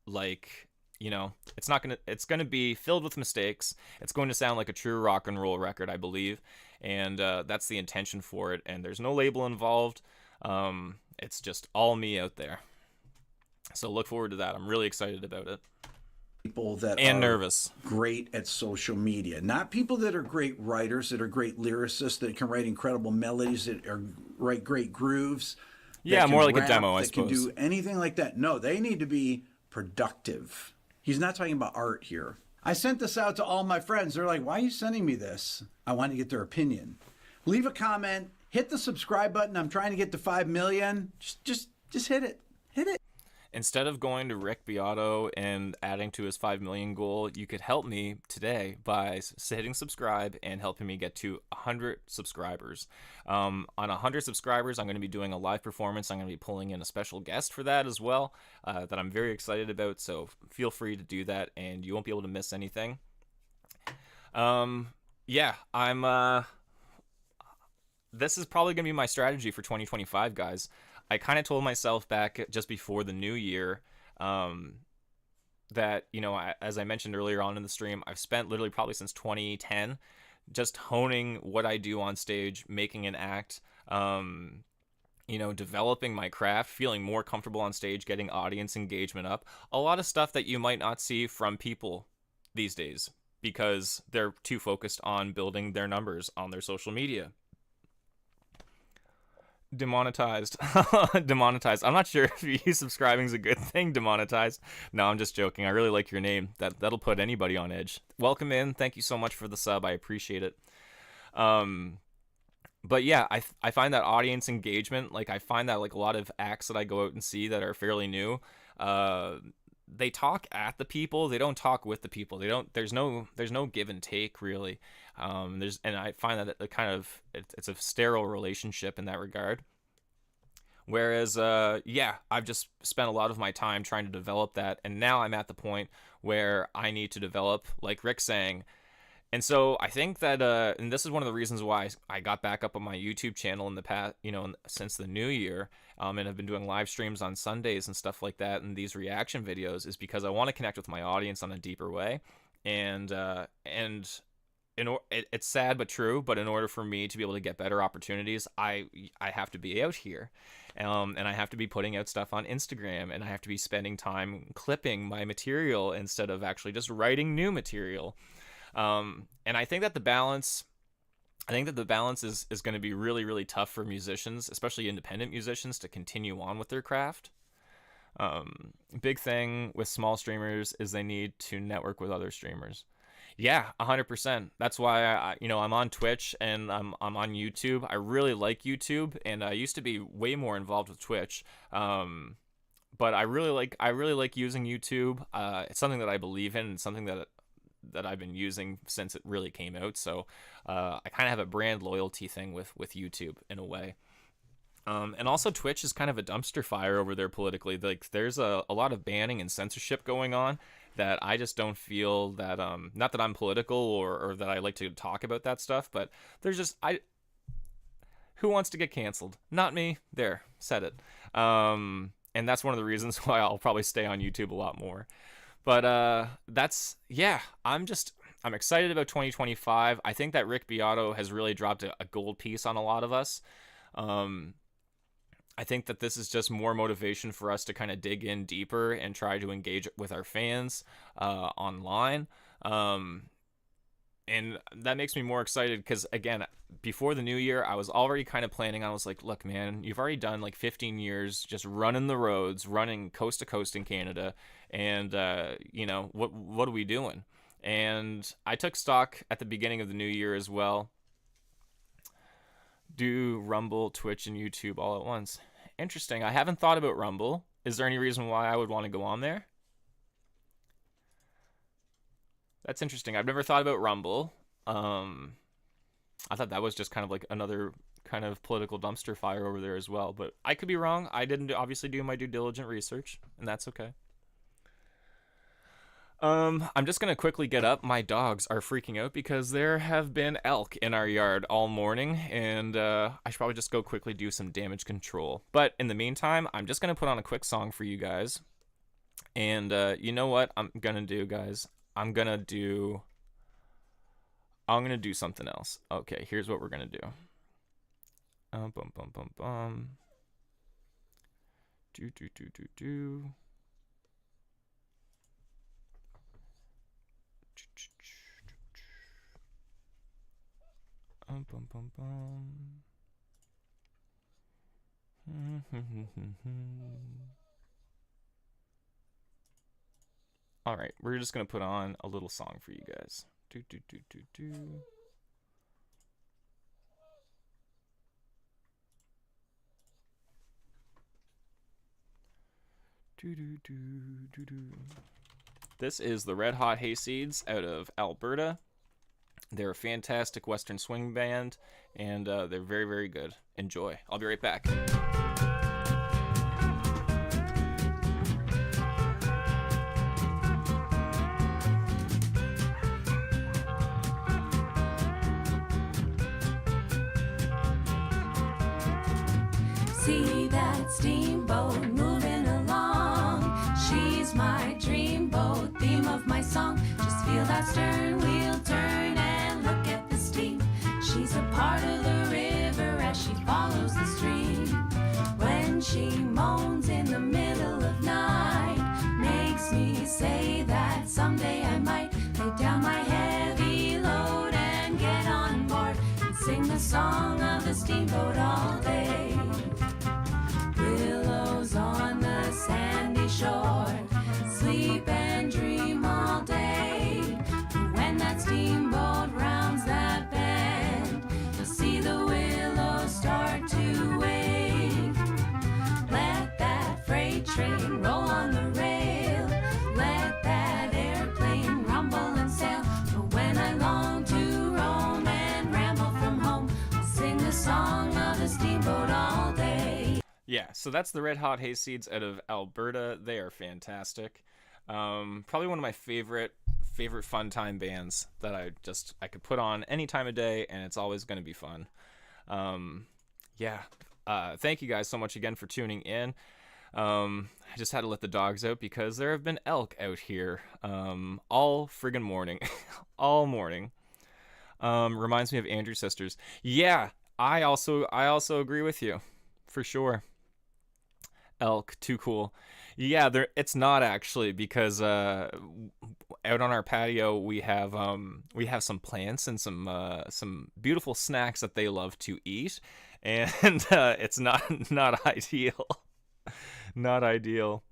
like, it's going to be filled with mistakes. It's going to sound like a true rock and roll record, I believe. And that's the intention for it. And there's no label involved. It's just all me out there. So look forward to that. I'm really excited about it. People that and are nervous. Great at social media, not people that are great writers, that are great lyricists, that can write incredible melodies, that are write great grooves. Yeah, more like a demo, I suppose. That can do anything like that. No, they need to be productive. He's not talking about art here. I sent this out to all my friends. They're like, why are you sending me this? I want to get their opinion. Leave a comment. Hit the subscribe button. I'm trying to get to 5 million. Just hit it. Hit it. Instead of going to Rick Beato and adding to his 5 million goal, you could help me today by hitting subscribe and helping me get to 100 subscribers. On 100 subscribers, I'm going to be doing a live performance. I'm going to be pulling in a special guest for that as well, that I'm very excited about. So feel free to do that, and you won't be able to miss anything. Yeah, this is probably going to be my strategy for 2025, guys. I kind of told myself back just before the new year that, as I mentioned earlier on in the stream, I've spent literally probably since 2010 just honing what I do on stage, making an act, developing my craft, feeling more comfortable on stage, getting audience engagement up. A lot of stuff that you might not see from people these days because they're too focused on building their numbers on their social media. Demonetized. Demonetized. I'm not sure if you subscribing is a good thing. Demonetized. No, I'm just joking. I really like your name. That'll put anybody on edge. Welcome in. Thank you so much for the sub. I appreciate it. But yeah, I find that audience engagement, like I find that like a lot of acts that I go out and see that are fairly new, they talk at the people. They don't talk with the people. There's no give and take really. And I find that it's a sterile relationship in that regard. Whereas, I've just spent a lot of my time trying to develop that, and now I'm at the point where I need to develop, like Rick's saying. And so I think that, and this is one of the reasons why I got back up on my YouTube channel in the past, since the new year, and I've been doing live streams on Sundays and stuff like that, and these reaction videos, is because I want to connect with my audience on a deeper way, and it's sad but true, but in order for me to be able to get better opportunities, I have to be out here, and I have to be putting out stuff on Instagram, and I have to be spending time clipping my material instead of actually just writing new material. And I think that the balance is going to be really, really tough for musicians, especially independent musicians, to continue on with their craft. Big thing with small streamers is they need to network with other streamers. Yeah, 100%. That's why I'm on Twitch and I'm on YouTube. I really like YouTube, and I used to be way more involved with Twitch. But I really like using YouTube. It's something that I believe in, and something that I've been using since it really came out. So I kind of have a brand loyalty thing with YouTube in a way. And also Twitch is kind of a dumpster fire over there politically. Like there's a lot of banning and censorship going on that I just don't feel that not that I'm political or that I like to talk about that stuff, but there's just who wants to get canceled? Not me. There, said it. And that's one of the reasons why I'll probably stay on YouTube a lot more. But yeah, I'm excited about 2025. I think that Rick Beato has really dropped a gold piece on a lot of us. I think that this is just more motivation for us to kind of dig in deeper and try to engage with our fans online. And that makes me more excited because, again, before the new year, I was already kind of planning. I was like, look, man, you've already done like 15 years just running the roads, running coast to coast in Canada. And, what are we doing? And I took stock at the beginning of the new year as well. Do Rumble, Twitch, and YouTube all at once. Interesting. I haven't thought about Rumble. Is there any reason why I would want to go on there? That's interesting. I've never thought about Rumble. I thought that was just kind of like another kind of political dumpster fire over there as well. But I could be wrong. I didn't obviously do my due diligent research, and that's okay. I'm just gonna quickly get up. My dogs are freaking out because there have been elk in our yard all morning, and I should probably just go quickly do some damage control. But in the meantime, I'm just gonna put on a quick song for you guys. And you know what I'm gonna do, guys? I'm gonna do something else. Okay, here's what we're gonna do. Bum bum bum bum. Do. Bum bum bum. All right, we're just gonna put on a little song for you guys. Do. This is the Red Hot Hayseeds out of Alberta. They're a fantastic Western swing band, and they're very, very good. Enjoy. I'll be right back. See that steamboat moving along. She's my dreamboat, theme of my song. Just feel that stern wheel turn and look at the steam. She's a part of the river as she follows the stream. When she moans in the middle of night, makes me say that someday I might lay down my heavy load and get on board and sing the song of the steamboat all day. Willows on the sandy shore, sleep and dream all day. When that steamboat rounds that bend, you'll see the willows start to wave. Let that freight train roll on the rail, let that airplane rumble and sail. But when I long to roam and ramble from home, I'll sing the song of the steamboat all day. Yeah, so that's the Red Hot Hayseeds out of Alberta. They are fantastic. Probably one of my favorite fun time bands that I could put on any time of day, and it's always going to be fun. Thank you guys so much again for tuning in. I just had to let the dogs out because there have been elk out here all friggin' morning. All morning. Reminds me of Andrew's sisters. Yeah, I also agree with you. For sure. Elk, too cool. Yeah, it's not actually, because out on our patio we have some plants and some beautiful snacks that they love to eat, and it's not ideal. Not ideal.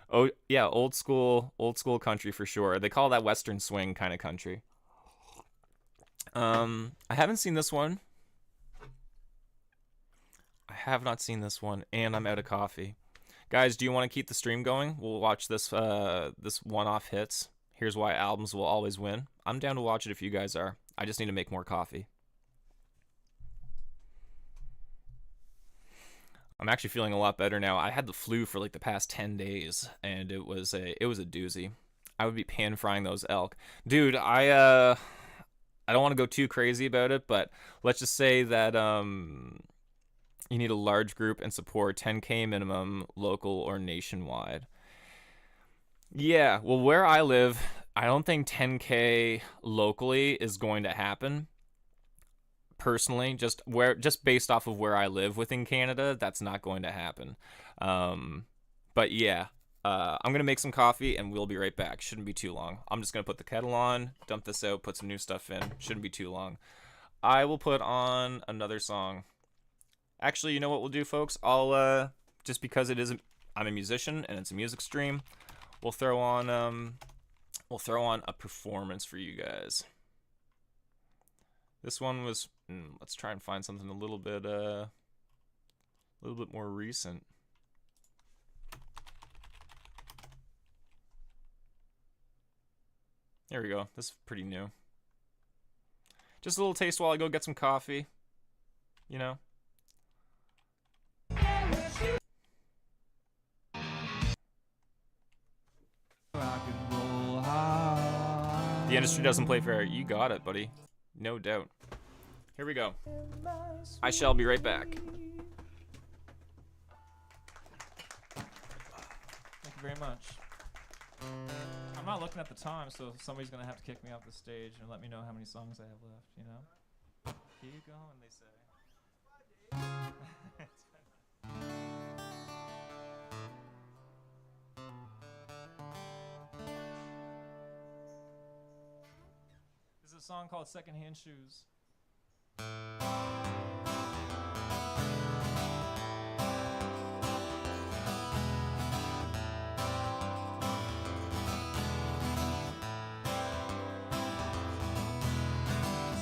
Oh yeah, old school country for sure. They call that Western swing kind of country. I haven't seen this one. I have not seen this one, and I'm out of coffee. Guys, do you want to keep the stream going? We'll watch this one-off hits. Here's why albums will always win. I'm down to watch it if you guys are. I just need to make more coffee. I'm actually feeling a lot better now. I had the flu for like the past 10 days, and it was a doozy. I would be pan frying those elk. Dude, I don't want to go too crazy about it, but let's just say that you need a large group and support 10K minimum, local or nationwide. Yeah, well, where I live, I don't think 10K locally is going to happen. Personally, just based off of where I live within Canada, that's not going to happen. But yeah, I'm gonna make some coffee and we'll be right back. Shouldn't be too long. I'm just gonna put the kettle on, dump this out, put some new stuff in. Shouldn't be too long. I will put on another song. Actually, you know what we'll do, folks? I'll just because I'm a musician and it's a music stream, we'll throw on a performance for you guys. This one was let's try and find something a little bit more recent. There we go. This is pretty new. Just a little taste while I go get some coffee. You know? The industry doesn't play fair. You got it, buddy. No doubt. Here we go. I shall be right back. Thank you very much. I'm not looking at the time, so somebody's gonna have to kick me off the stage and let me know how many songs I have left, you know? Keep going, they say. This is a song called Secondhand Shoes.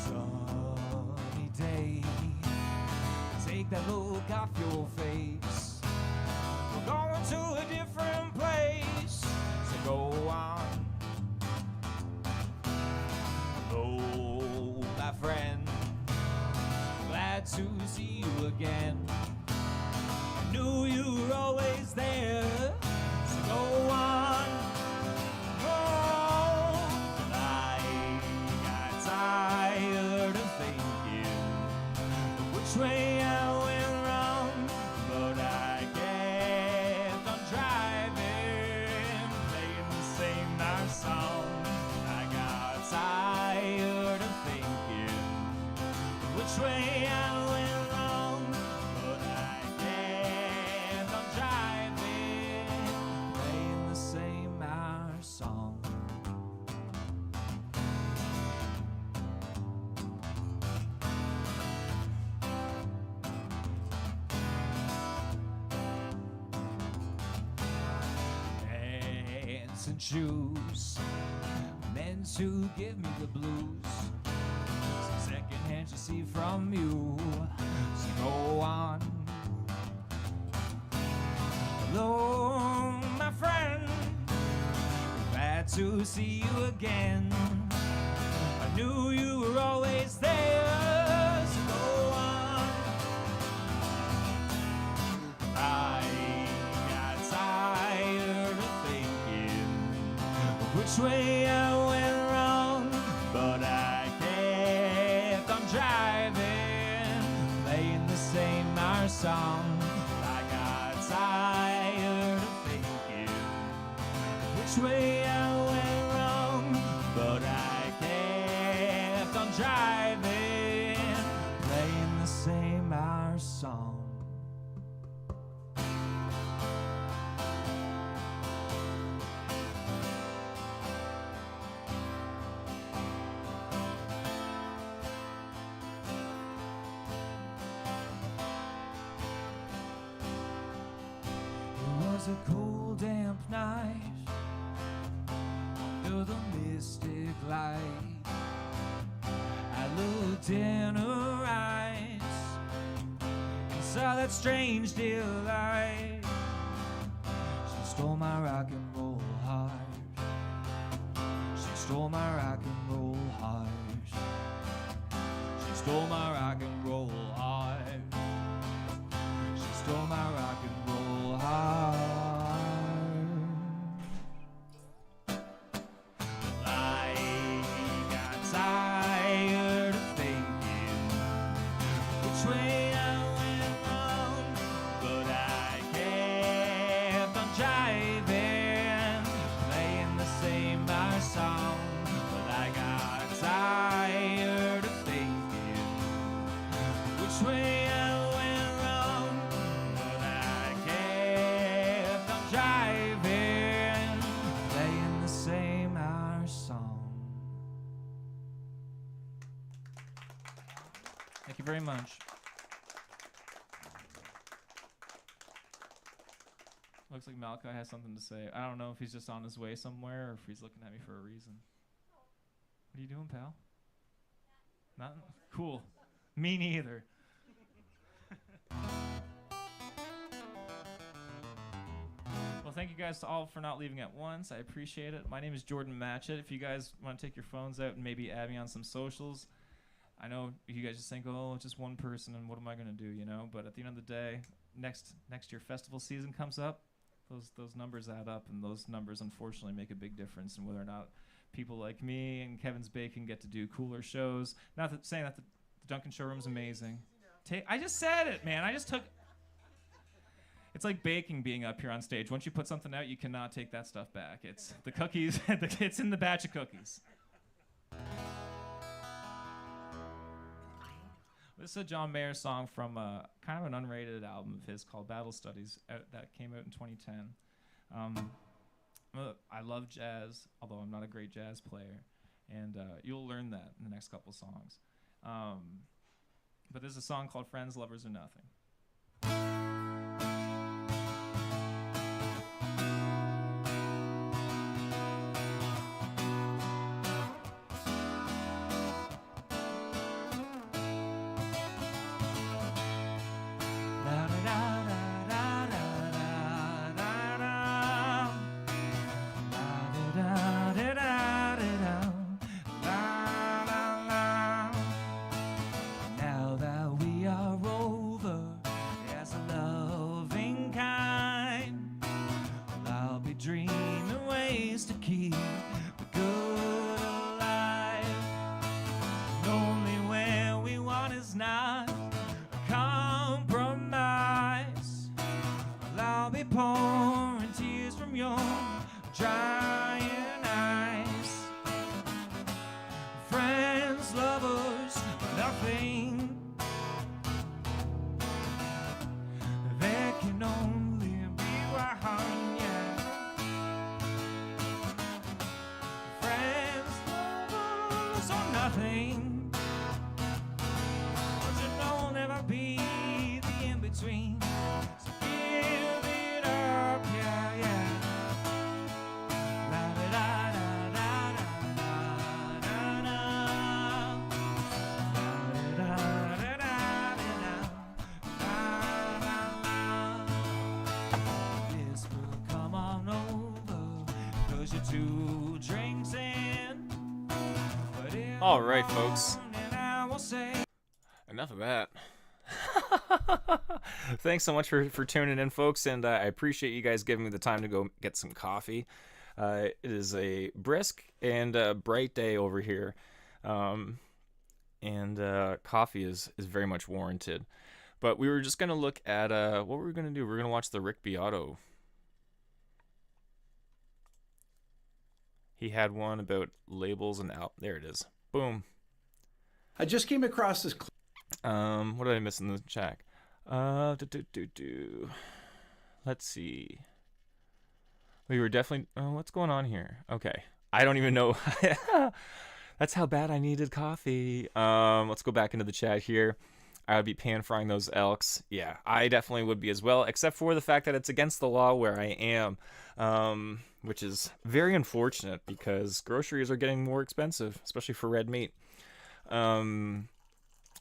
Sunny day, take that look off your face. We're going to a different place, so go on. Hello, my friend, glad to see you again. I knew you were always there, so go on. Oh, I got tired of thinking which way I went wrong, but I kept on driving, playing the same nice song. I got tired of thinking which way I went wrong, but I kept on driving, playing the same our song. Dancing shoes meant to give me the blues. Some secondhand you see from you, so go on. Hello, my friend, glad to see you again. I knew you were always there, so go on. I got tired of thinking which way I went wrong, but I kept on driving, playing the same our song. I got tired of thinking which way I went wrong, but I kept on driving, playing the same our song. It was a cold, damp night under the mystic light. I looked in her eyes and saw that strange delight. She stole my rock and roll heart. She stole my rock and roll heart. She stole my rock and roll heart. She stole my rock and roll heart. tired of thinking which way I went wrong, but I kept on driving, playing the same our song. Thank you very much. Looks like Malachi has something to say. I don't know if he's just on his way somewhere or if he's looking at me for a reason. What are you doing, pal? Nothing? Cool. Me neither. Well, thank you guys all for not leaving at once. I appreciate it. My name is Jordan Matchett. If you guys want to take your phones out and maybe add me on some socials, I know you guys just think, oh, just one person, and what am I going to do, you know? But at the end of the day, next year festival season comes up. Those numbers add up, and those numbers unfortunately make a big difference in whether or not people like me and Kevin's Bacon get to do cooler shows. Not that saying that the Duncan showroom's amazing. I just said it, man. I just took. It's like baking being up here on stage. Once you put something out, you cannot take that stuff back. It's the cookies. It's in the batch of cookies. This is a John Mayer song from kind of an unrated album of his called Battle Studies that came out in 2010. I love jazz, although I'm not a great jazz player, and you'll learn that in the next couple songs. But there's a song called Friends, Lovers, or Nothing. Now that we are over as a loving kind, well, I'll be dreaming ways to keep the good alive. And only where we want is not a compromise. Well, I'll be pouring tears from your drying eyes. Friends, lovers, nothing. There can only be one, yeah. Friends, lovers, or nothing. But you know, never be the in-between. So give it up, yeah, yeah. Come on over, 'cause you're 2 drinks in. All right, folks. And I will say, Enough of that. Thanks so much for tuning in, folks, and I appreciate you guys giving me the time to go get some coffee. It is a brisk and bright day over here, and coffee is very much warranted. But we were just going to look at, what were we going to do? We're going to watch the Rick Beato. He had one about labels and there it is. Boom. I just came across this clip. What did I miss in the chat? Let's see. We were definitely. Oh, what's going on here? Okay, I don't even know. That's how bad I needed coffee. Let's go back into the chat here. I would be pan-frying those elks. Yeah, I definitely would be as well, except for the fact that it's against the law where I am, which is very unfortunate because groceries are getting more expensive, especially for red meat.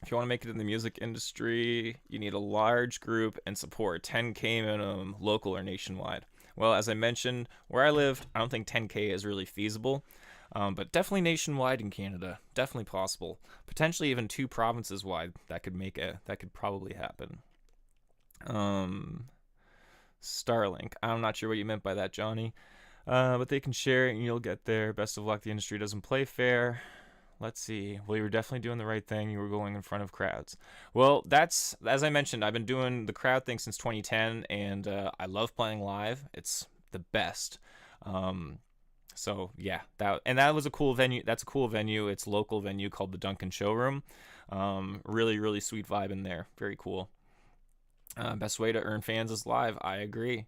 If you want to make it in the music industry, you need a large group and support, 10K minimum, local or nationwide. Well, as I mentioned, where I live, I don't think 10K is really feasible, but definitely nationwide in Canada, definitely possible. Potentially even 2 provinces wide, that could probably happen. Starlink, I'm not sure what you meant by that, Johnny, but they can share it and you'll get there. Best of luck. The industry doesn't play fair. Let's see. Well, you were definitely doing the right thing. You were going in front of crowds. Well, that's, as I mentioned, I've been doing the crowd thing since 2010, and I love playing live. It's the best. So yeah, that was a cool venue. That's a cool venue. It's a local venue called the Duncan Showroom. Really, really sweet vibe in there. Very cool. Best way to earn fans is live. I agree.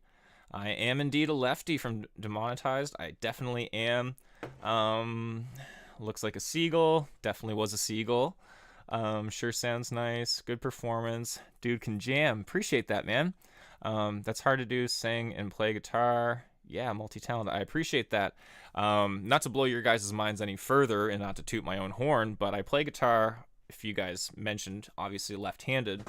I am indeed a lefty from Demonetized. I definitely am. Looks like a seagull. Definitely was a seagull. Sure sounds nice. Good performance. Dude can jam. Appreciate that, man. That's hard to do, sing and play guitar. Yeah, multi-talented. I appreciate that. Not to blow your guys' minds any further and not to toot my own horn, but I play guitar, if you guys mentioned, obviously left-handed.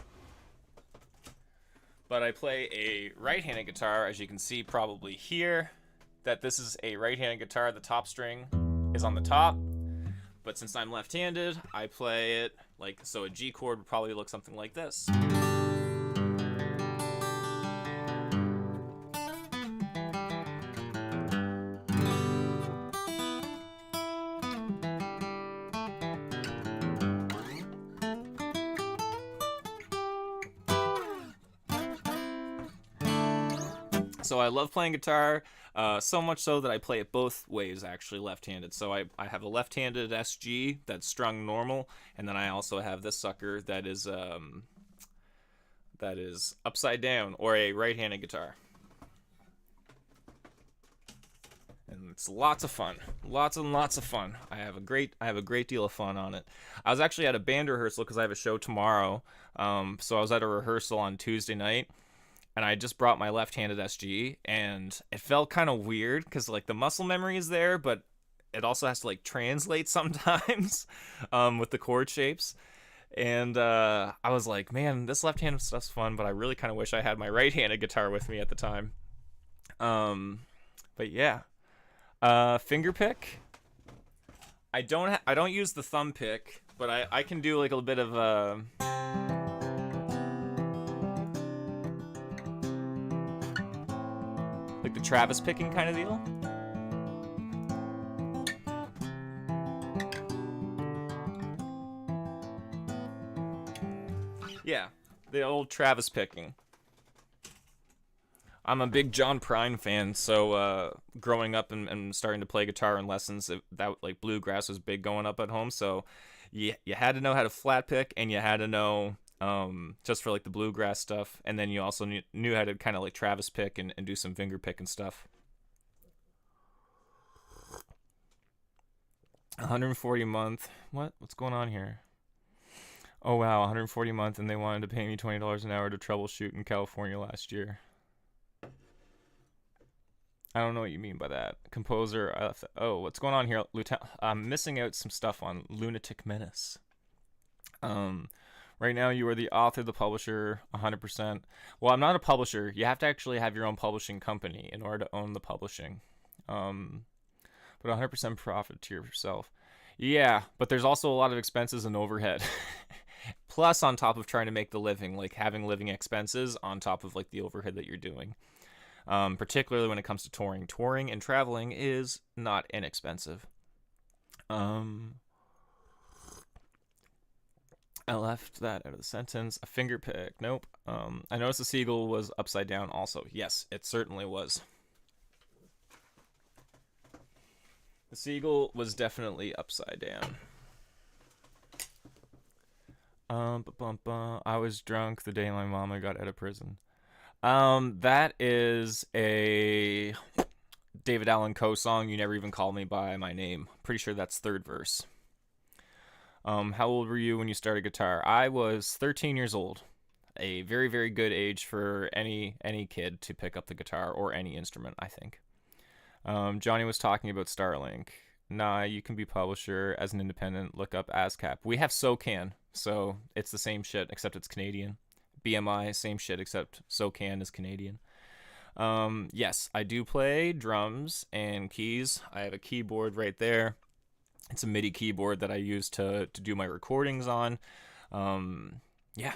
But I play a right-handed guitar, as you can see probably here, that this is a right-handed guitar. The top string is on the top. But since I'm left-handed, I play it like, so a G chord would probably look something like this. So I love playing guitar, so much so that I play it both ways, actually, left-handed. So I have a left-handed SG that's strung normal, and then I also have this sucker that is upside down, or a right-handed guitar. And it's lots of fun, lots and lots of fun. I have a great deal of fun on it. I was actually at a band rehearsal because I have a show tomorrow. So I was at a rehearsal on Tuesday night. And I just brought my left-handed SG, and it felt kind of weird because like the muscle memory is there, but it also has to like translate sometimes with the chord shapes. And I was like, man, this left-handed stuff's fun, but I really kind of wish I had my right-handed guitar with me at the time. But yeah, finger pick. I don't use the thumb pick, but I can do like a bit of like the Travis picking kind of deal. Yeah, the old Travis picking. I'm a big John Prine fan, so growing up and starting to play guitar in lessons, that like bluegrass was big going up at home. So you had to know how to flat pick, and you had to know just for like the bluegrass stuff, and then you also knew how to kind of like Travis pick and do some finger pick and stuff. 140 a month. What's going on here? Oh wow, 140 a month, and they wanted to pay me $20 an hour to troubleshoot in California last year. I don't know what you mean by that. Composer. Oh, what's going on here, Lieutenant? I'm missing out some stuff on Lunatic Menace. Right now, you are the author, the publisher, 100%. Well, I'm not a publisher. You have to actually have your own publishing company in order to own the publishing. But 100% profit to yourself. Yeah, but there's also a lot of expenses and overhead. Plus, on top of trying to make the living, like having living expenses on top of like the overhead that you're doing. Particularly when it comes to touring. Touring and traveling is not inexpensive. I left that out of the sentence. A finger pick. Nope. I noticed the seagull was upside down also. Yes, it certainly was. The seagull was definitely upside down. I was drunk the day my mama got out of prison. That is a David Allan Coe song, You Never Even Called Me By My Name. Pretty sure that's third verse. How old were you when you started guitar? I was 13 years old. A very, very good age for any kid to pick up the guitar or any instrument, I think. Johnny was talking about Starlink. Nah, you can be publisher as an independent. Look up ASCAP. We have SOCAN, so it's the same shit, except it's Canadian. BMI, same shit, except SOCAN is Canadian. Yes, I do play drums and keys. I have a keyboard right there. It's a MIDI keyboard that I use to do my recordings on. Yeah.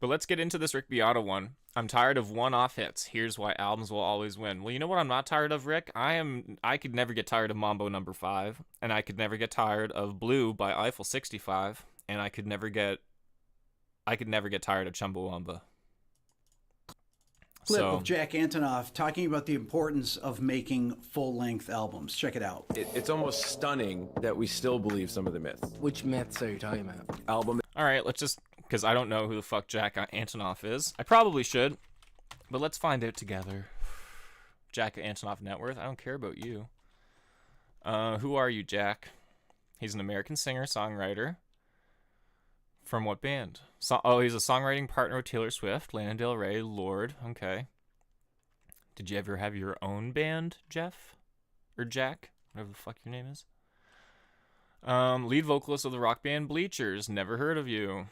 But let's get into this Rick Beato one. I'm tired of one-off hits. Here's why albums will always win. Well, you know what I'm not tired of, Rick? I could never get tired of Mambo No. 5, and I could never get tired of Blue by Eiffel 65, and I could never get tired of Chumbawamba. clip of Jack Antonoff talking about the importance of making full-length albums. Check it out. It's almost stunning that we still believe some of the myths. Which myths are you talking about? Album. All right, let's just, because I don't know who the fuck Jack Antonoff is. I probably should, but let's find out together. Jack Antonoff net worth. I don't care about you. Who are you, Jack? He's an American singer, songwriter. From what band? He's a songwriting partner with Taylor Swift, Lana Del Rey, Lorde. Okay. Did you ever have your own band, Jeff? Or Jack? Whatever the fuck your name is. Lead vocalist of the rock band Bleachers. Never heard of you.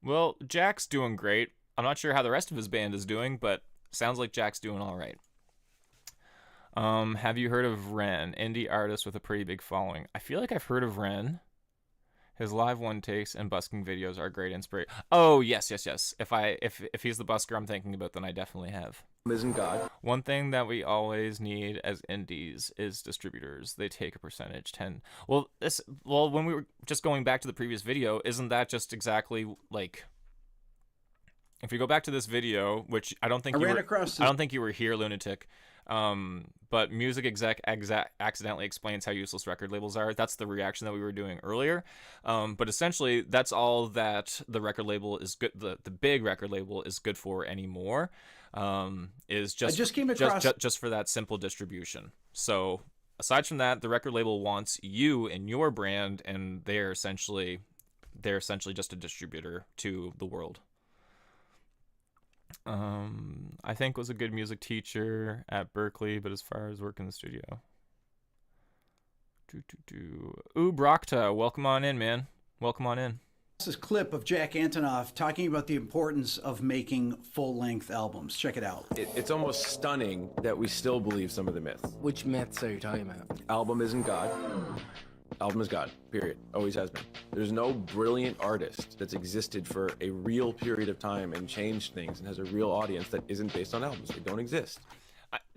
Well, Jack's doing great. I'm not sure how the rest of his band is doing, but sounds like Jack's doing all right. Have you heard of Ren? Indie artist with a pretty big following. I feel like I've heard of Ren. His live one takes and busking videos are great inspiration. Oh, yes. If he's the busker I'm thinking about, then I definitely have. Isn't God. One thing that we always need as indies is distributors. They take a percentage, 10. Well, when we were just going back to the previous video, isn't that just exactly like, if you go back to this video, which I don't think you were here, Lunatic. But Music Exec accidentally explains how useless record labels are. That's the reaction that we were doing earlier. But essentially, that's all that the record label is good. The big record label is good for anymore. Is just just for that simple distribution. So aside from that, the record label wants you and your brand, and they're essentially just a distributor to the world. I think was a good music teacher at Berkeley, but as far as work in the studio. Ooh, Brockta, welcome on in, man. Welcome on in. This is a clip of Jack Antonoff talking about the importance of making full-length albums. Check it out. It's almost stunning that we still believe some of the myths. Which myths are you talking about? Album isn't God. Album is God, period. Always has been. There's no brilliant artist that's existed for a real period of time and changed things and has a real audience that isn't based on albums. They don't exist.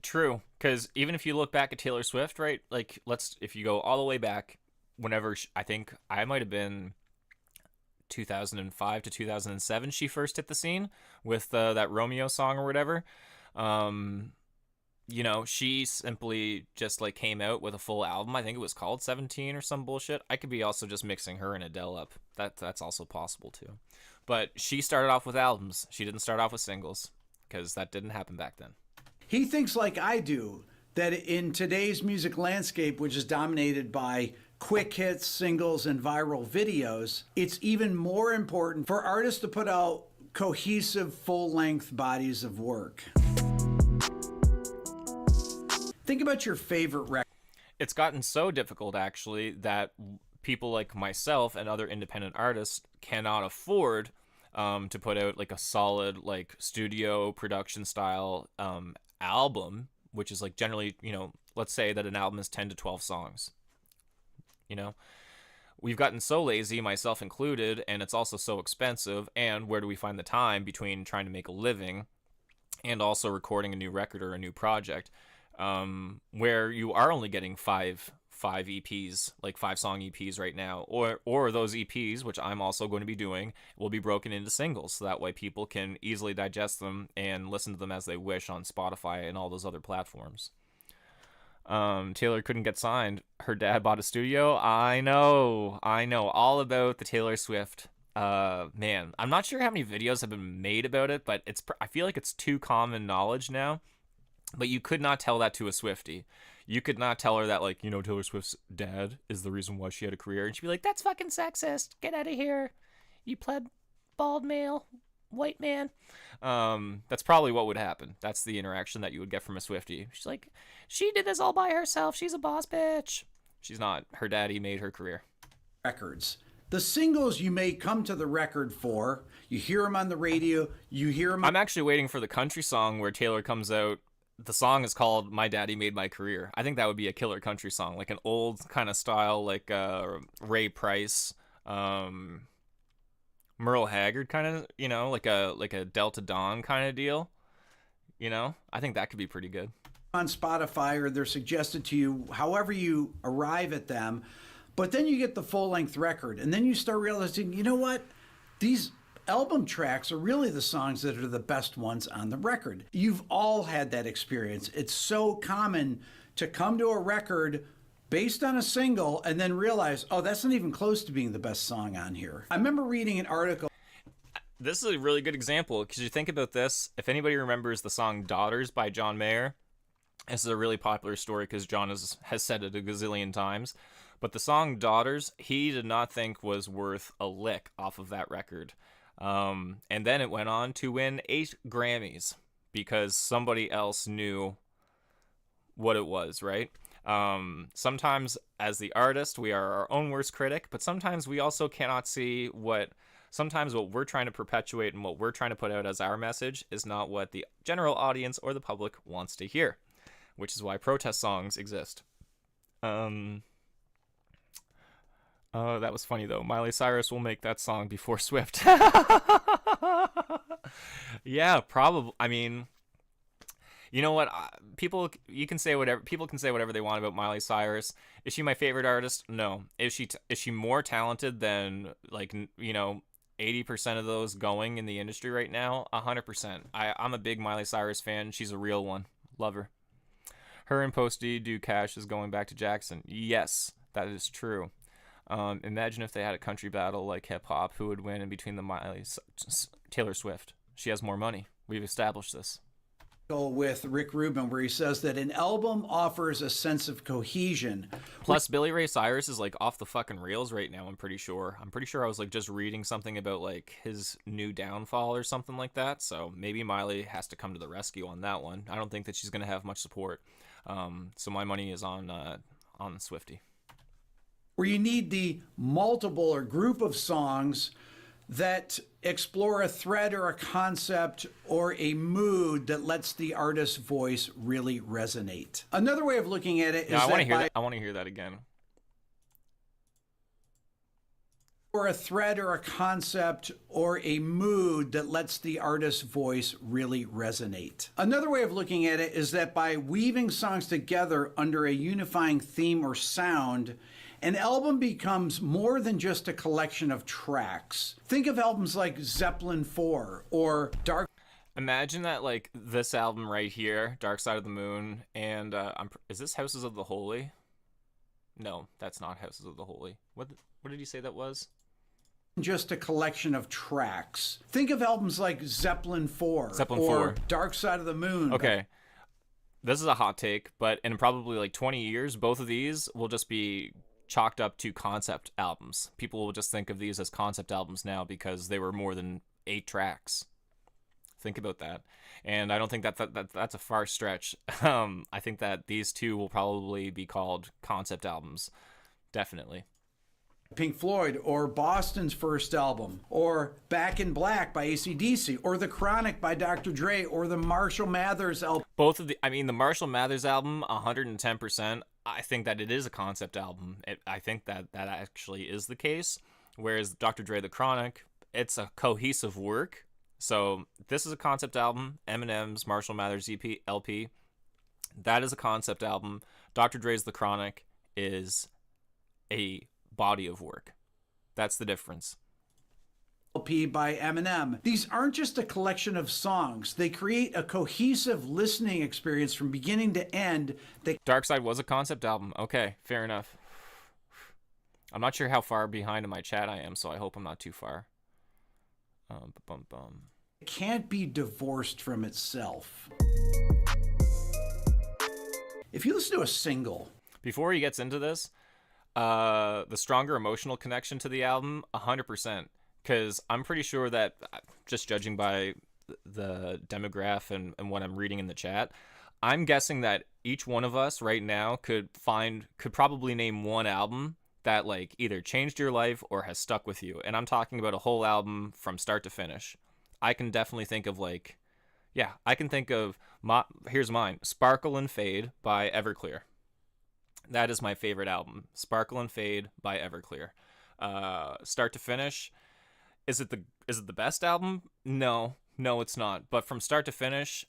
True, because even if you look back at Taylor Swift, right? Like, if you go all the way back, whenever I think I might have been 2005 to 2007, she first hit the scene with that Romeo song or whatever. You know, she simply just like came out with a full album. I think it was called 17 or some bullshit. I could be also just mixing her and Adele up. That's also possible too. But she started off with albums. She didn't start off with singles because that didn't happen back then. He thinks like I do, that in today's music landscape, which is dominated by quick hits, singles, and viral videos, it's even more important for artists to put out cohesive, full-length bodies of work. Think about your favorite record. It's gotten so difficult, actually, that people like myself and other independent artists cannot afford to put out like a solid like studio production style album, which is like generally, you know, let's say that an album is 10 to 12 songs. You know, we've gotten so lazy, myself included, and it's also so expensive. And where do we find the time between trying to make a living and also recording a new record or a new project? Where you are only getting five EPs, like 5-song EPs right now, or those EPs, which I'm also going to be doing, will be broken into singles, so that way people can easily digest them and listen to them as they wish on Spotify and all those other platforms. Taylor couldn't get signed. Her dad bought a studio. I know all about the Taylor Swift. Man, I'm not sure how many videos have been made about it, but I feel like it's too common knowledge now. But you could not tell that to a Swiftie. You could not tell her that, like, you know, Taylor Swift's dad is the reason why she had a career. And she'd be like, that's fucking sexist. Get out of here. You pleb, bald male, white man. That's probably what would happen. That's the interaction that you would get from a Swiftie. She's like, she did this all by herself. She's a boss bitch. She's not. Her daddy made her career. Records. The singles you may come to the record for, you hear them on the radio, you hear them. I'm actually waiting for the country song where Taylor comes out. The song is called My Daddy Made My Career. I think that would be a killer country song, like an old kind of style, like Ray Price, Merle Haggard kind of, you know, like a Delta Dawn kind of deal. You know, I think that could be pretty good. On Spotify, or they're suggested to you however you arrive at them, but then you get the full-length record, and then you start realizing, you know what? These album tracks are really the songs that are the best ones on the record. You've all had that experience. It's so common to come to a record based on a single and then realize, oh, that's not even close to being the best song on here. I remember reading an article. This is a really good example, because you think about this. If anybody remembers the song Daughters by John Mayer, this is a really popular story because John has said it a gazillion times. But the song Daughters, he did not think was worth a lick off of that record. And then it went on to win 8 Grammys because somebody else knew what it was, right? Sometimes as the artist, we are our own worst critic, but sometimes we also cannot see sometimes what we're trying to perpetuate and what we're trying to put out as our message is not what the general audience or the public wants to hear, which is why protest songs exist. Oh, that was funny though. Miley Cyrus will make that song before Swift. Yeah, probably. I mean, you know what? People can say whatever they want about Miley Cyrus. Is she my favorite artist? No. Is she more talented than 80% of those going in the industry right now? 100%. I'm a big Miley Cyrus fan. She's a real one. Love her. Her and Posty do Cash is going back to Jackson. Yes, that is true. Imagine if they had a country battle like hip hop, who would win in between Taylor Swift? She has more money. We've established this. With Rick Rubin, where he says that an album offers a sense of cohesion. Plus, Billy Ray Cyrus is off the fucking rails right now. I'm pretty sure I was just reading something about his new downfall or something like that. So maybe Miley has to come to the rescue on that one. I don't think that she's gonna have much support. So my money is on Swiftie. Where you need the multiple or group of songs that explore a thread or a concept or a mood that lets the artist's voice really resonate. Another way of looking at it is I want to hear that again. Or a thread or a concept or a mood that lets the artist's voice really resonate. Another way of looking at it is that by weaving songs together under a unifying theme or sound, an album becomes more than just a collection of tracks. Think of albums like Zeppelin 4 or Dark. Imagine that, this album right here, Dark Side of the Moon, and is this Houses of the Holy? No, that's not Houses of the Holy. What did you say that was? Just a collection of tracks. Think of albums like Zeppelin 4 or Dark Side of the Moon. Okay. This is a hot take, but in probably 20 years, both of these will just be chalked up to concept albums. People will just think of these as concept albums now because they were more than 8 tracks. Think about that. And I don't think that's a far stretch. I think that these two will probably be called concept albums. Definitely. Pink Floyd, or Boston's first album, or Back in Black by AC/DC, or The Chronic by Dr. Dre, or the Marshall Mathers album. The Marshall Mathers album, 110%. I think that it is a concept album. I think that actually is the case. Whereas Dr. Dre, The Chronic, it's a cohesive work. So this is a concept album. Eminem's Marshall Mathers LP, that is a concept album. Dr. Dre's The Chronic is a body of work. That's the difference. LP by Eminem. These aren't just a collection of songs. They create a cohesive listening experience from beginning to end. Dark Side was a concept album. Okay, fair enough. I'm not sure how far behind in my chat I am, so I hope I'm not too far. It can't be divorced from itself. If you listen to a single... Before he gets into this, the stronger emotional connection to the album, 100%. Because I'm pretty sure that, just judging by the demographic and what I'm reading in the chat, I'm guessing that each one of us right now could probably name one album that either changed your life or has stuck with you. And I'm talking about a whole album from start to finish. I can definitely think of here's mine, Sparkle and Fade by Everclear. That is my favorite album, Sparkle and Fade by Everclear. Start to finish. Is it the best album? No, it's not. But from start to finish,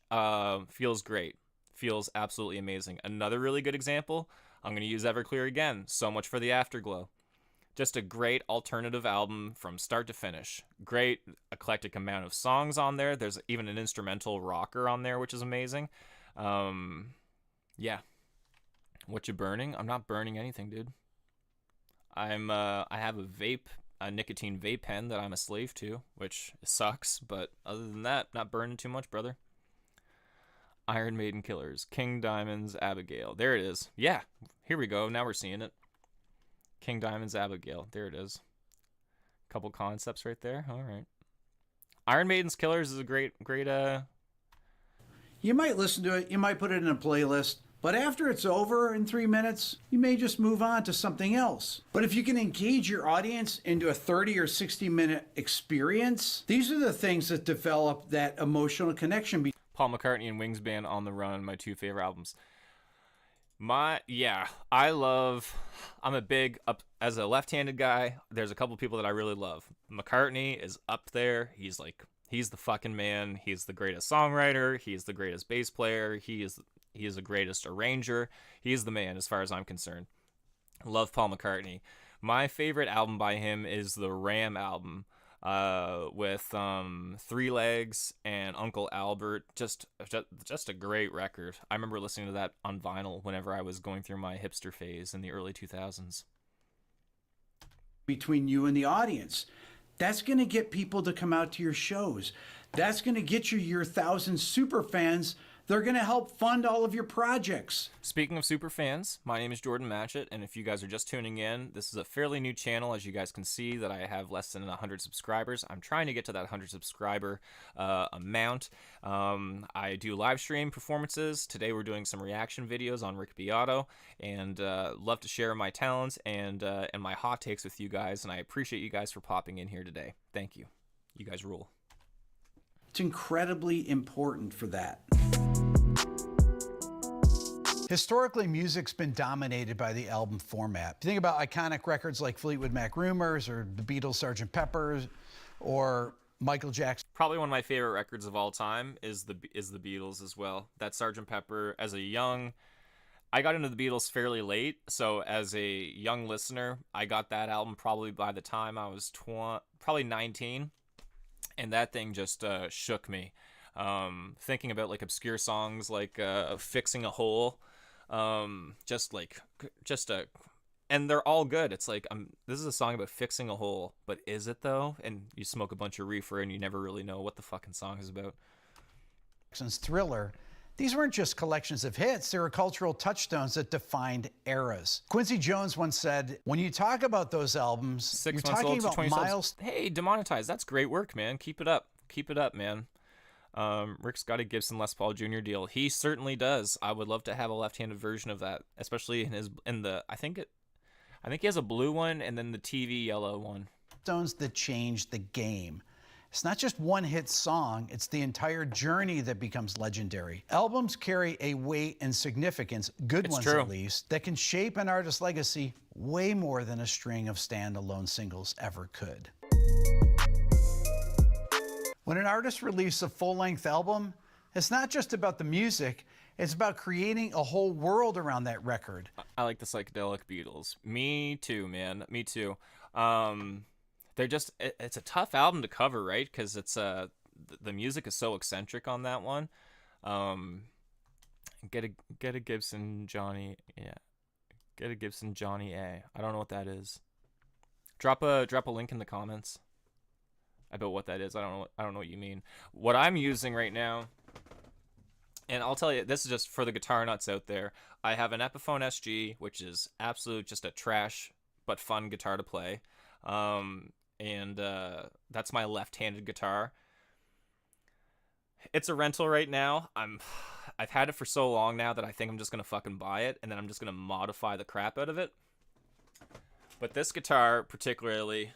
feels great. Feels absolutely amazing. Another really good example, I'm going to use Everclear again. So Much for the Afterglow. Just a great alternative album from start to finish. Great eclectic amount of songs on there. There's even an instrumental rocker on there, which is amazing. Yeah. What you burning? I'm not burning anything, dude. I have a nicotine vape pen that I'm a slave to, which sucks, but other than that, not burning too much, brother. Iron Maiden Killers, King Diamond's Abigail. There it is. Yeah, here we go. Now we're seeing it. King Diamond's Abigail. There it is. Couple concepts right there. All right. Iron Maiden's Killers is a great. You might listen to it, you might put it in a playlist, but after it's over in 3 minutes, you may just move on to something else. But if you can engage your audience into a 30 or 60-minute experience, these are the things that develop that emotional connection. Paul McCartney and Wings Band on the Run, my two favorite albums. I'm a big, as a left-handed guy, there's a couple people that I really love. McCartney is up there. He's the fucking man. He's the greatest songwriter. He's the greatest bass player. He is the greatest arranger. He's the man as far as I'm concerned. Love Paul McCartney. My favorite album by him is the Ram album, with Three Legs and Uncle Albert. Just a great record. I remember listening to that on vinyl whenever I was going through my hipster phase in the early 2000s. Between you and the audience, that's going to get people to come out to your shows. That's going to get you your 1,000 super fans. They're going to help fund all of your projects. Speaking of super fans, my name is Jordan Matchett, and if you guys are just tuning in, this is a fairly new channel. As you guys can see that I have less than 100 subscribers. I'm trying to get to that 100 subscriber amount. I do live stream performances. Today we're doing some reaction videos on Rick Beato, and love to share my talents and my hot takes with you guys, and I appreciate you guys for popping in here today. Thank you. You guys rule. It's incredibly important for that. Historically, music's been dominated by the album format. If you think about iconic records like Fleetwood Mac Rumors or the Beatles' Sgt. Pepper's or Michael Jackson. Probably one of my favorite records of all time is the Beatles as well. That Sgt. Pepper, I got into the Beatles fairly late, so as a young listener, I got that album probably by the time I was probably 19, and that thing just shook me. Thinking about like obscure songs like Fixing a Hole, and they're all good. It's like, this is a song about fixing a hole, but is it though? And you smoke a bunch of reefer and you never really know what the fucking song is about. Jackson's Thriller. These weren't just collections of hits, they were cultural touchstones that defined eras. Quincy Jones once said, when you talk about those albums, you're talking about miles. Hey, Demonetized, that's great work, man. Keep it up. Keep it up, man. Rick's got a Gibson Les Paul Jr. deal. He certainly does. I would love to have a left-handed version of that, especially I think he has a blue one and then the TV yellow one. Stones that changed the game. It's not just one hit song, it's the entire journey that becomes legendary. Albums carry a weight and significance, good ones at least, that can shape an artist's legacy way more than a string of standalone singles ever could. When an artist releases a full-length album, it's not just about the music, it's about creating a whole world around that record. I like the psychedelic Beatles. Me too, man. Me too. It's a tough album to cover, right? Because it's the music is so eccentric on that one. Get a Gibson Johnny, yeah. Get a Gibson Johnny A. I don't know what that is. Drop a link in the comments about what that is. I don't know what you mean. What I'm using right now, and I'll tell you, this is just for the guitar nuts out there. I have an Epiphone SG, which is absolute just a trash but fun guitar to play. That's my left-handed guitar. It's a rental right now. I've had it for so long now that I think I'm just gonna fucking buy it, and then I'm just gonna modify the crap out of it. But this guitar particularly,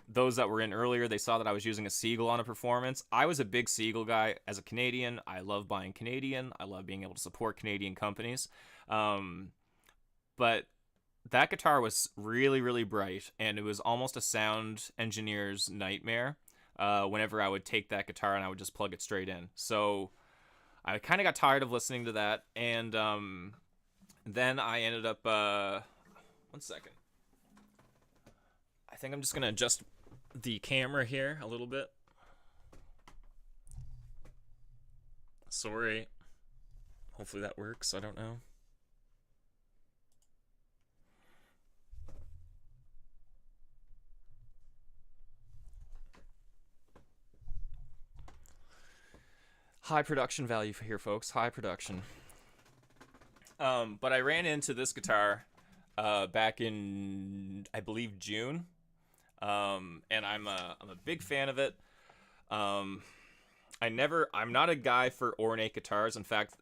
those that were in earlier, they saw that I was using a Seagull on a performance. I was a big Seagull guy. As a Canadian, I love buying Canadian. I love being able to support Canadian companies. But that guitar was really, really bright, and it was almost a sound engineer's nightmare whenever I would take that guitar and I would just plug it straight in. So I kind of got tired of listening to that, and then I ended up... one second. I think I'm just gonna adjust the camera here a little bit. Sorry. Hopefully that works. I don't know. High production value for here, folks. High production. But I ran into this guitar back in, I believe, June. And I'm a big fan of it. I'm not a guy for ornate guitars. In fact,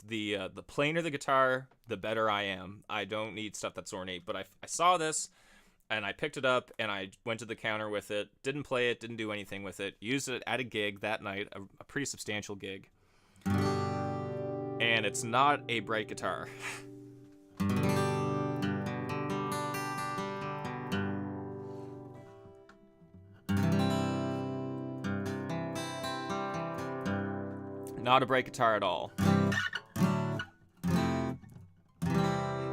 the plainer the guitar, the better I am. I don't need stuff that's ornate. But I saw this, and I picked it up, and I went to the counter with it. Didn't play it, didn't do anything with it. Used it at a gig that night, a pretty substantial gig. And it's not a bright guitar. Not a bright guitar at all.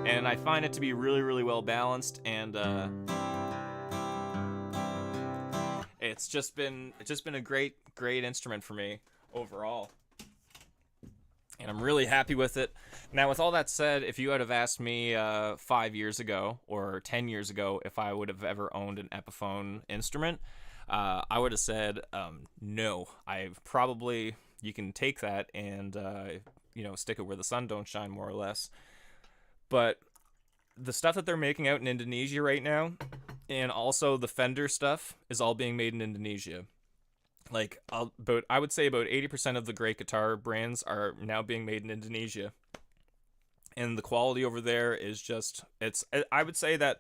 And I find it to be really, really well balanced, and it's just been a great instrument for me overall. And I'm really happy with it. Now, with all that said, if you had have asked me 5 years ago or 10 years ago if I would have ever owned an Epiphone instrument, I would have said no. You can take that and stick it where the sun don't shine, more or less. But the stuff that they're making out in Indonesia right now, and also the Fender stuff, is all being made in Indonesia. I would say about 80% of the great guitar brands are now being made in Indonesia. And the quality over there is I would say that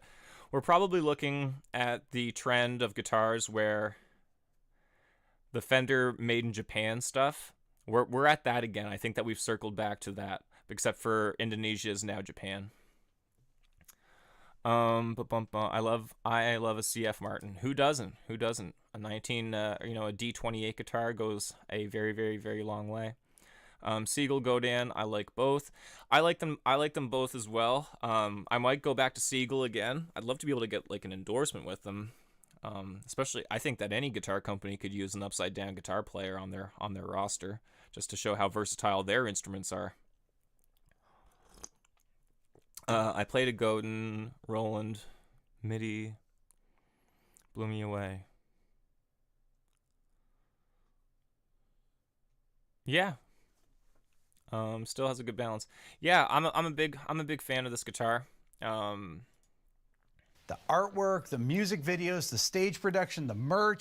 we're probably looking at the trend of guitars where the Fender made in Japan stuff, we're at that again. I think that we've circled back to that, except for Indonesia is now Japan. I love a CF Martin. Who doesn't? A a D28 guitar goes a very, very, very long way. Siegel, Godin, I like both. I like them both as well. I might go back to Siegel again. I'd love to be able to get like an endorsement with them. Especially, I think that any guitar company could use an upside down guitar player on their roster, just to show how versatile their instruments are. I played a Godin, Roland, MIDI, blew me away. Yeah. Still has a good balance. Yeah, I'm a big fan of this guitar. The artwork, the music videos, the stage production, the merch.